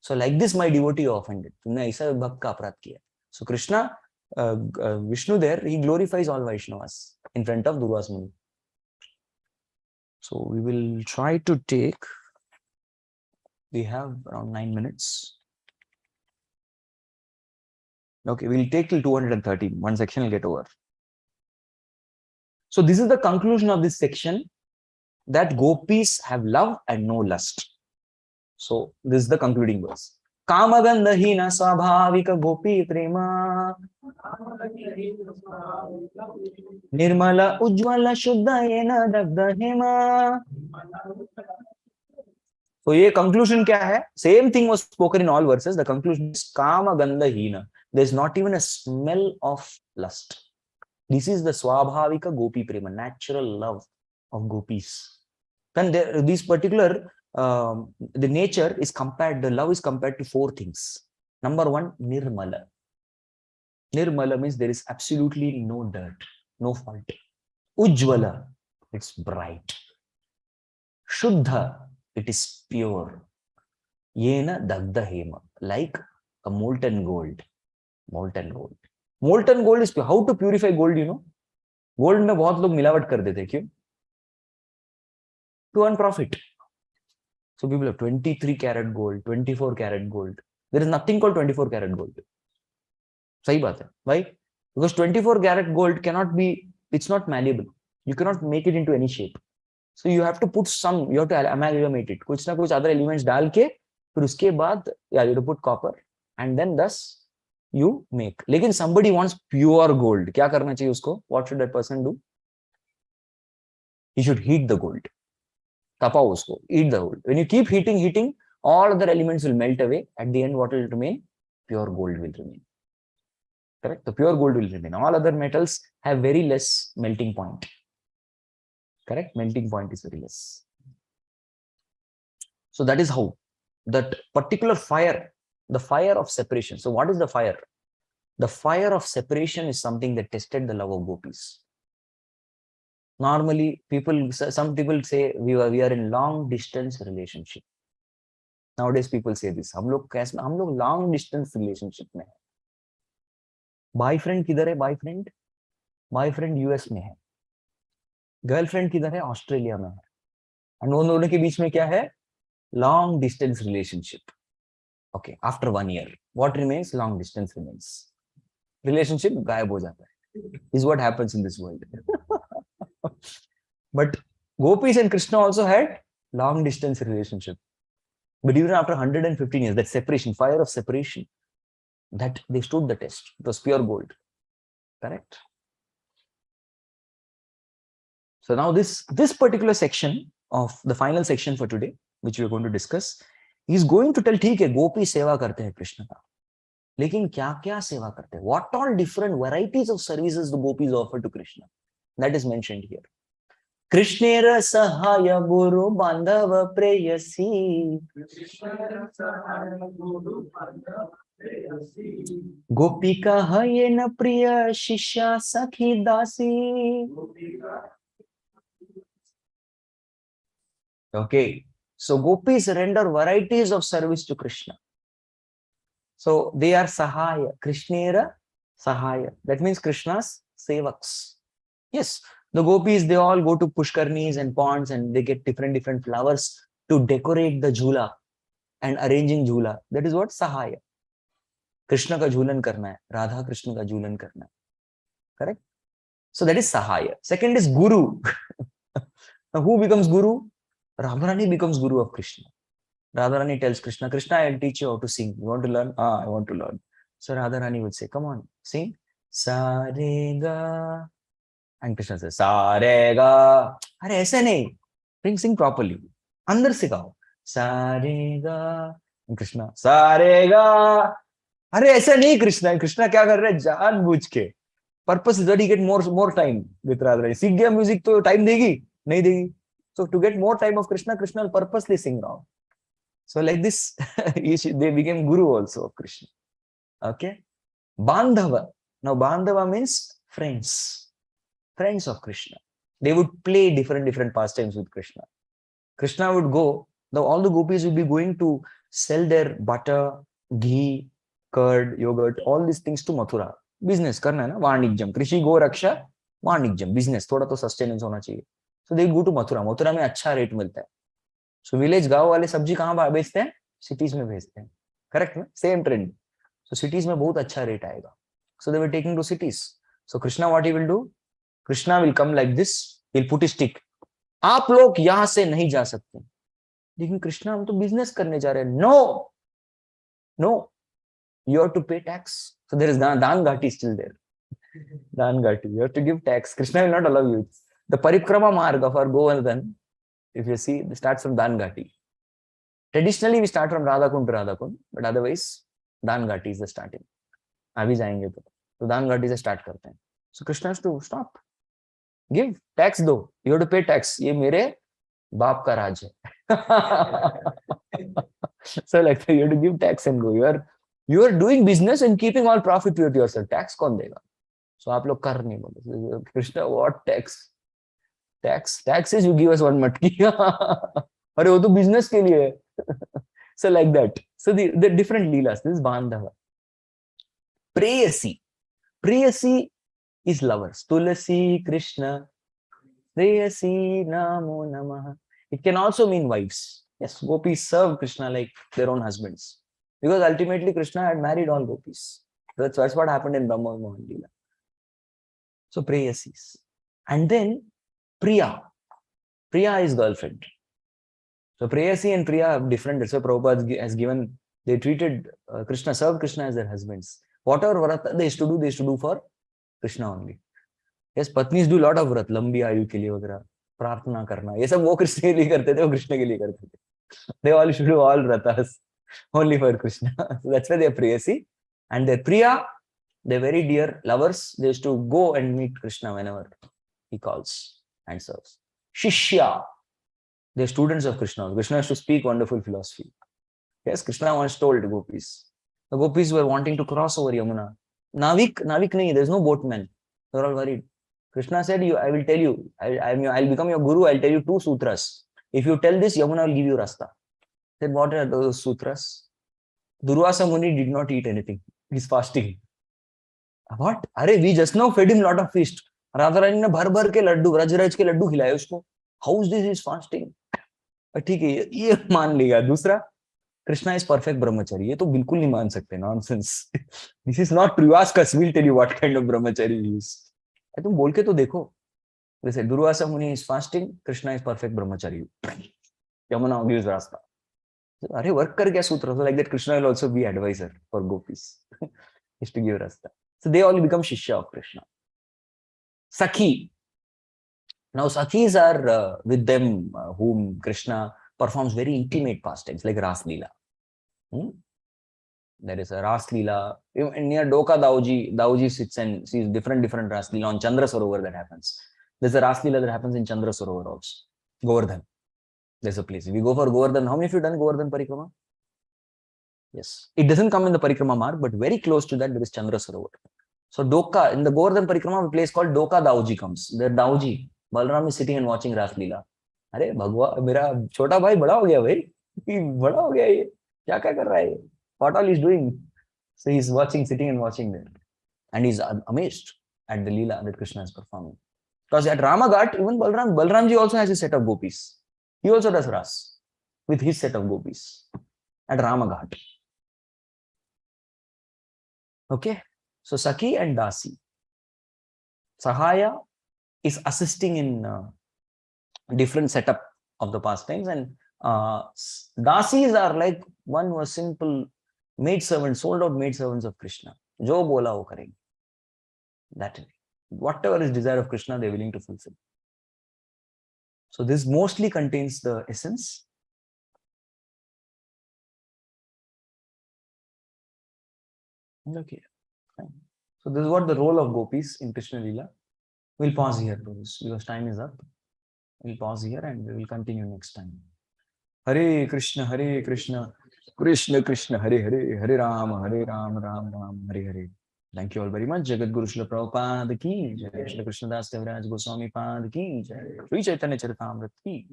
So like this, my devotee offended. तुमने ऐसा भक्त का अपराध किया. So Krishna, Vishnu there, he glorifies all Vaishnavas in front of Durvas Muni. So we will try to take. We have around 9 minutes. Okay, we'll take till 213. One section will get over. So this is the conclusion of this section, that gopis have love and no lust. So this is the concluding verse. Kamagandhahina swabhavika gopi prema nirmala ujjvala shuddha yena dagdha hema. So ये conclusion क्या है? Same thing was spoken in all verses. The conclusion is kamagandhahina. There is not even a smell of lust. This is the swabhavika gopi prema, natural love of gopis. Then there, these particular the nature is compared, the love is compared to 4 things. Number 1, nirmala. Nirmala means there is absolutely no dirt, no fault. Ujjvala, it's bright. Shuddha, it is pure. Yena dagdha hema, like a molten gold. Molten gold. Molten gold is pure. How to purify gold, you know? Gold में बहुत लोग मिलावट कर देते हैं, क्यों? To earn profit. So people have 23 karat gold, 24 karat gold. There is nothing called 24 karat gold. सही बात है. Why? Because 24 karat gold cannot be, it's not malleable. You cannot make it into any shape. So you have to put some, you have to amalgamate it. कुछ ना कुछ other elements डाल के, फिर उसके बाद, yeah, you have to put copper, and then thus you make. लेकिन somebody wants pure gold. क्या करना चाहिए उसको? What should that person do? He should heat the gold. Tapao usko, eat the gold. When you keep heating, all other elements will melt away. At the end, what will remain? Pure gold will remain. Correct? The pure gold will remain. All other metals have very less melting point. Correct? Melting point is very less. So that is how that particular fire, the fire of separation. So what is the fire? The fire of separation is something that tested the love of gopis. Normally, some people say we are in long distance relationship. Nowadays, people say this. हम लोग long distance relationship में है. Boyfriend किधर है? Boyfriend US में है. Girlfriend किधर है? Australia में है. And उन दोनों के बीच में क्या है? Long distance relationship. Okay, after 1 year, what remains? Long distance remains. Relationship गायब हो जाता है. This is what happens in this world. But Gopis and Krishna also had long distance relationship. But even after 115 years, that separation, fire of separation, that they stood the test. It was pure gold. Correct? So now this particular section of the final section for today, which we are going to discuss, is going to tell, ठीक है, गोपी सेवा करते हैं कृष्ण का. लेकिन क्या-क्या सेवा करते हैं? What all different varieties of services the gopis offer to Krishna? That is mentioned here. Krishnera sahaya guru bandhava preyasi. Gopika hayena priya shishya sakhi dasi. Okay, so gopis render varieties of service to Krishna. So they are sahaya, Krishnera sahaya. That means Krishna's sevaks. Yes, the gopis, they all go to pushkarnis and ponds and they get different flowers to decorate the jhula and arranging jhula. That is what sahaya. Krishna ka jhulan karna hai, Radha Krishna ka jhulan karna hai. Correct? So that is sahaya. Second is guru. Now who becomes guru? Radharani becomes guru of Krishna. Radharani tells Krishna, Krishna, I'll teach you how to sing. You want to learn? I want to learn. So Radharani would say, come on, sing. Sa re ga. And Krishna says, Sa re ga. Arey, aise nahi. Sing properly. Andar se gao. Sa re ga. And Krishna, Sa re ga. Arey, aise nahi Krishna. And Krishna kya kar raha hai? Jaan bujh ke. Purpose is that he get more time with Radharani. सीख गया music तो time देगी नहीं देगी. So to get more time of Krishna, Krishna will purposely sing wrong. So like this, they became guru also of Krishna. Okay. Bandhava. Now Bandhava means friends. Friends of Krishna. They would play different pastimes with Krishna. Krishna would go, all the gopis would be going to sell their butter, ghee, curd, yogurt, all these things to Mathura. Business करना है ना, वाणिज्यम, कृषि गो रक्षा, वाणिज्यम, business, थोड़ा तो sustenance होना चाहिए. So they go to Mathura. Mathura में अच्छा रेट मिलता है. So village गांव वाले सब्जी कहाँ बेचते हैं? Cities में भेजते हैं. Correct ना? Same trend. So cities में बहुत अच्छा रेट आएगा. So they were taking to cities. So Krishna, what he will do? Krishna will come like this. He'll put his stick. आप लोग यहाँ से नहीं जा सकते. लेकिन कृष्णा हम तो बिजनेस करने जा रहे हैं. No, you have to pay tax. So there is Dan Ghati still there. Dan Ghati, you have to give tax. Krishna will not allow you. The Parikrama Marga for Govardhan, if you see, it starts from Dan Ghati. Traditionally, we start from Radhakund to Radhakund, but otherwise, Dan Ghati is the starting. अभी जाएंगे तो Dan Ghati से start करते हैं. So Krishna has to stop. Give tax दो. You have to pay tax. ये मेरे बाप का राज है. So like you have to give tax and go. You are doing business and keeping all profit to yourself. Tax कौन देगा? So आप लोग कर नहीं बोले. Krishna, what tax? Tax is you give us one matki. अरे वो तो business के लिए है. So like that. So the different leelas. This is Bandhava. Preyasi is lovers. Tulasi, Krishna, Preyasi, Namo Namaha. It can also mean wives. Yes, gopis serve Krishna like their own husbands. Because ultimately Krishna had married all gopis. That's what happened in Brahma Mohan Lila. So Preyasis. And then Priya. Priya is girlfriend. So Preyasi and Priya have different. That's why Prabhupada has given, they treated Krishna, served Krishna as their husbands. Whatever vrata they used to do for Krishna only. Yes, patnis do a lot of vrat, lambi ayu ke liye वगैरह, प्रार्थना करना, ये सब वो कृष्ण के लिए करते थे, वो कृष्ण के लिए करते थे. They all should do all vratas only for Krishna. So that's why they are Preyasi. And their Priya, they're very dear lovers. They used to go and meet Krishna whenever he calls and serves. Shishya, they're students of Krishna. Krishna has to speak wonderful philosophy. Yes, Krishna once told gopis. The gopis were wanting to cross over Yamuna. Navik nahi, there's no boatman. They're all worried. Krishna said, I will tell you, I'll become your guru, I'll tell you 2 sutras. If you tell this, Yamuna will give you rasta. Said, what are those sutras? Durvasa Muni did not eat anything. He's fasting. What? Arey, we just now fed him lot of feast. Radharani ne भर के लड्डू, व्रजराज के लड्डू खिलाए उसको. How is this is fasting? ठीक है, ये मान लिया. दूसरा, Krishna is perfect brahmachari. ये तो बिल्कुल नहीं मान सकते. Nonsense. This is not true. Ask us. We'll tell you what kind of brahmachari he is. तुम बोल के तो देखो. They said, Durvasa Muni is fasting. Krishna is perfect brahmachari. Yamuna gives rasta. Arey, work kar gaya sutra. So like that, Krishna will also be advisor for gopis. Is to give rasta. So they all become Shishya of Krishna. Sakhi. Now Sakhis are with them whom Krishna performs very intimate pastimes like Ras Lila. There is a Ras Lila. Near Doka Dauji sits and sees different Ras Lila on Chandra Sarovar that happens. There's a Ras Lila that happens in Chandra Sarovar also. Govardhan. There's a place. If we go for Govardhan, how many of you done Govardhan Parikrama? Yes. It doesn't come in the Parikrama mark, but very close to that there is Chandra Sarovar. So Doka, in the Govardhan Parikrama, a place called Doka Dauji comes. There Dauji. Balram is sitting and watching Ras Lila. अरे भगवान, मेरा छोटा भाई बड़ा हो गया भाई, बड़ा हो गया ये, क्या कर रहा है ये? What all he's doing? So he's watching, sitting and watching there, and he's amazed at the Leela that Krishna is performing. Because at Ramaghat, even Balramji also has a set of gopis. He also does ras with his set of gopis at Ramaghat. Okay, so Sakhi and Dasi. Sahaya is assisting in different setup of the pastimes, and dasis are like one was simple maid servant, sold out maid servants of Krishna. Jo bola wo karenge. That way, whatever is desire of Krishna, they are willing to fulfill. So this mostly contains the essence. Okay, fine. So this is what the role of Gopis in Krishna Lila. We'll pause here to this because time is up. We'll pause here and we will continue next time. Hare Krishna, Krishna Krishna, Hare Hare, Hare Ram, Ram Ram, Hare Hare. Thank you all very much. Jagat Guru Srila Prabhupada ki jai. Shri Krishnadas Kaviraj Goswami Pad ki jai. Shri Chaitanya Charitamrta ki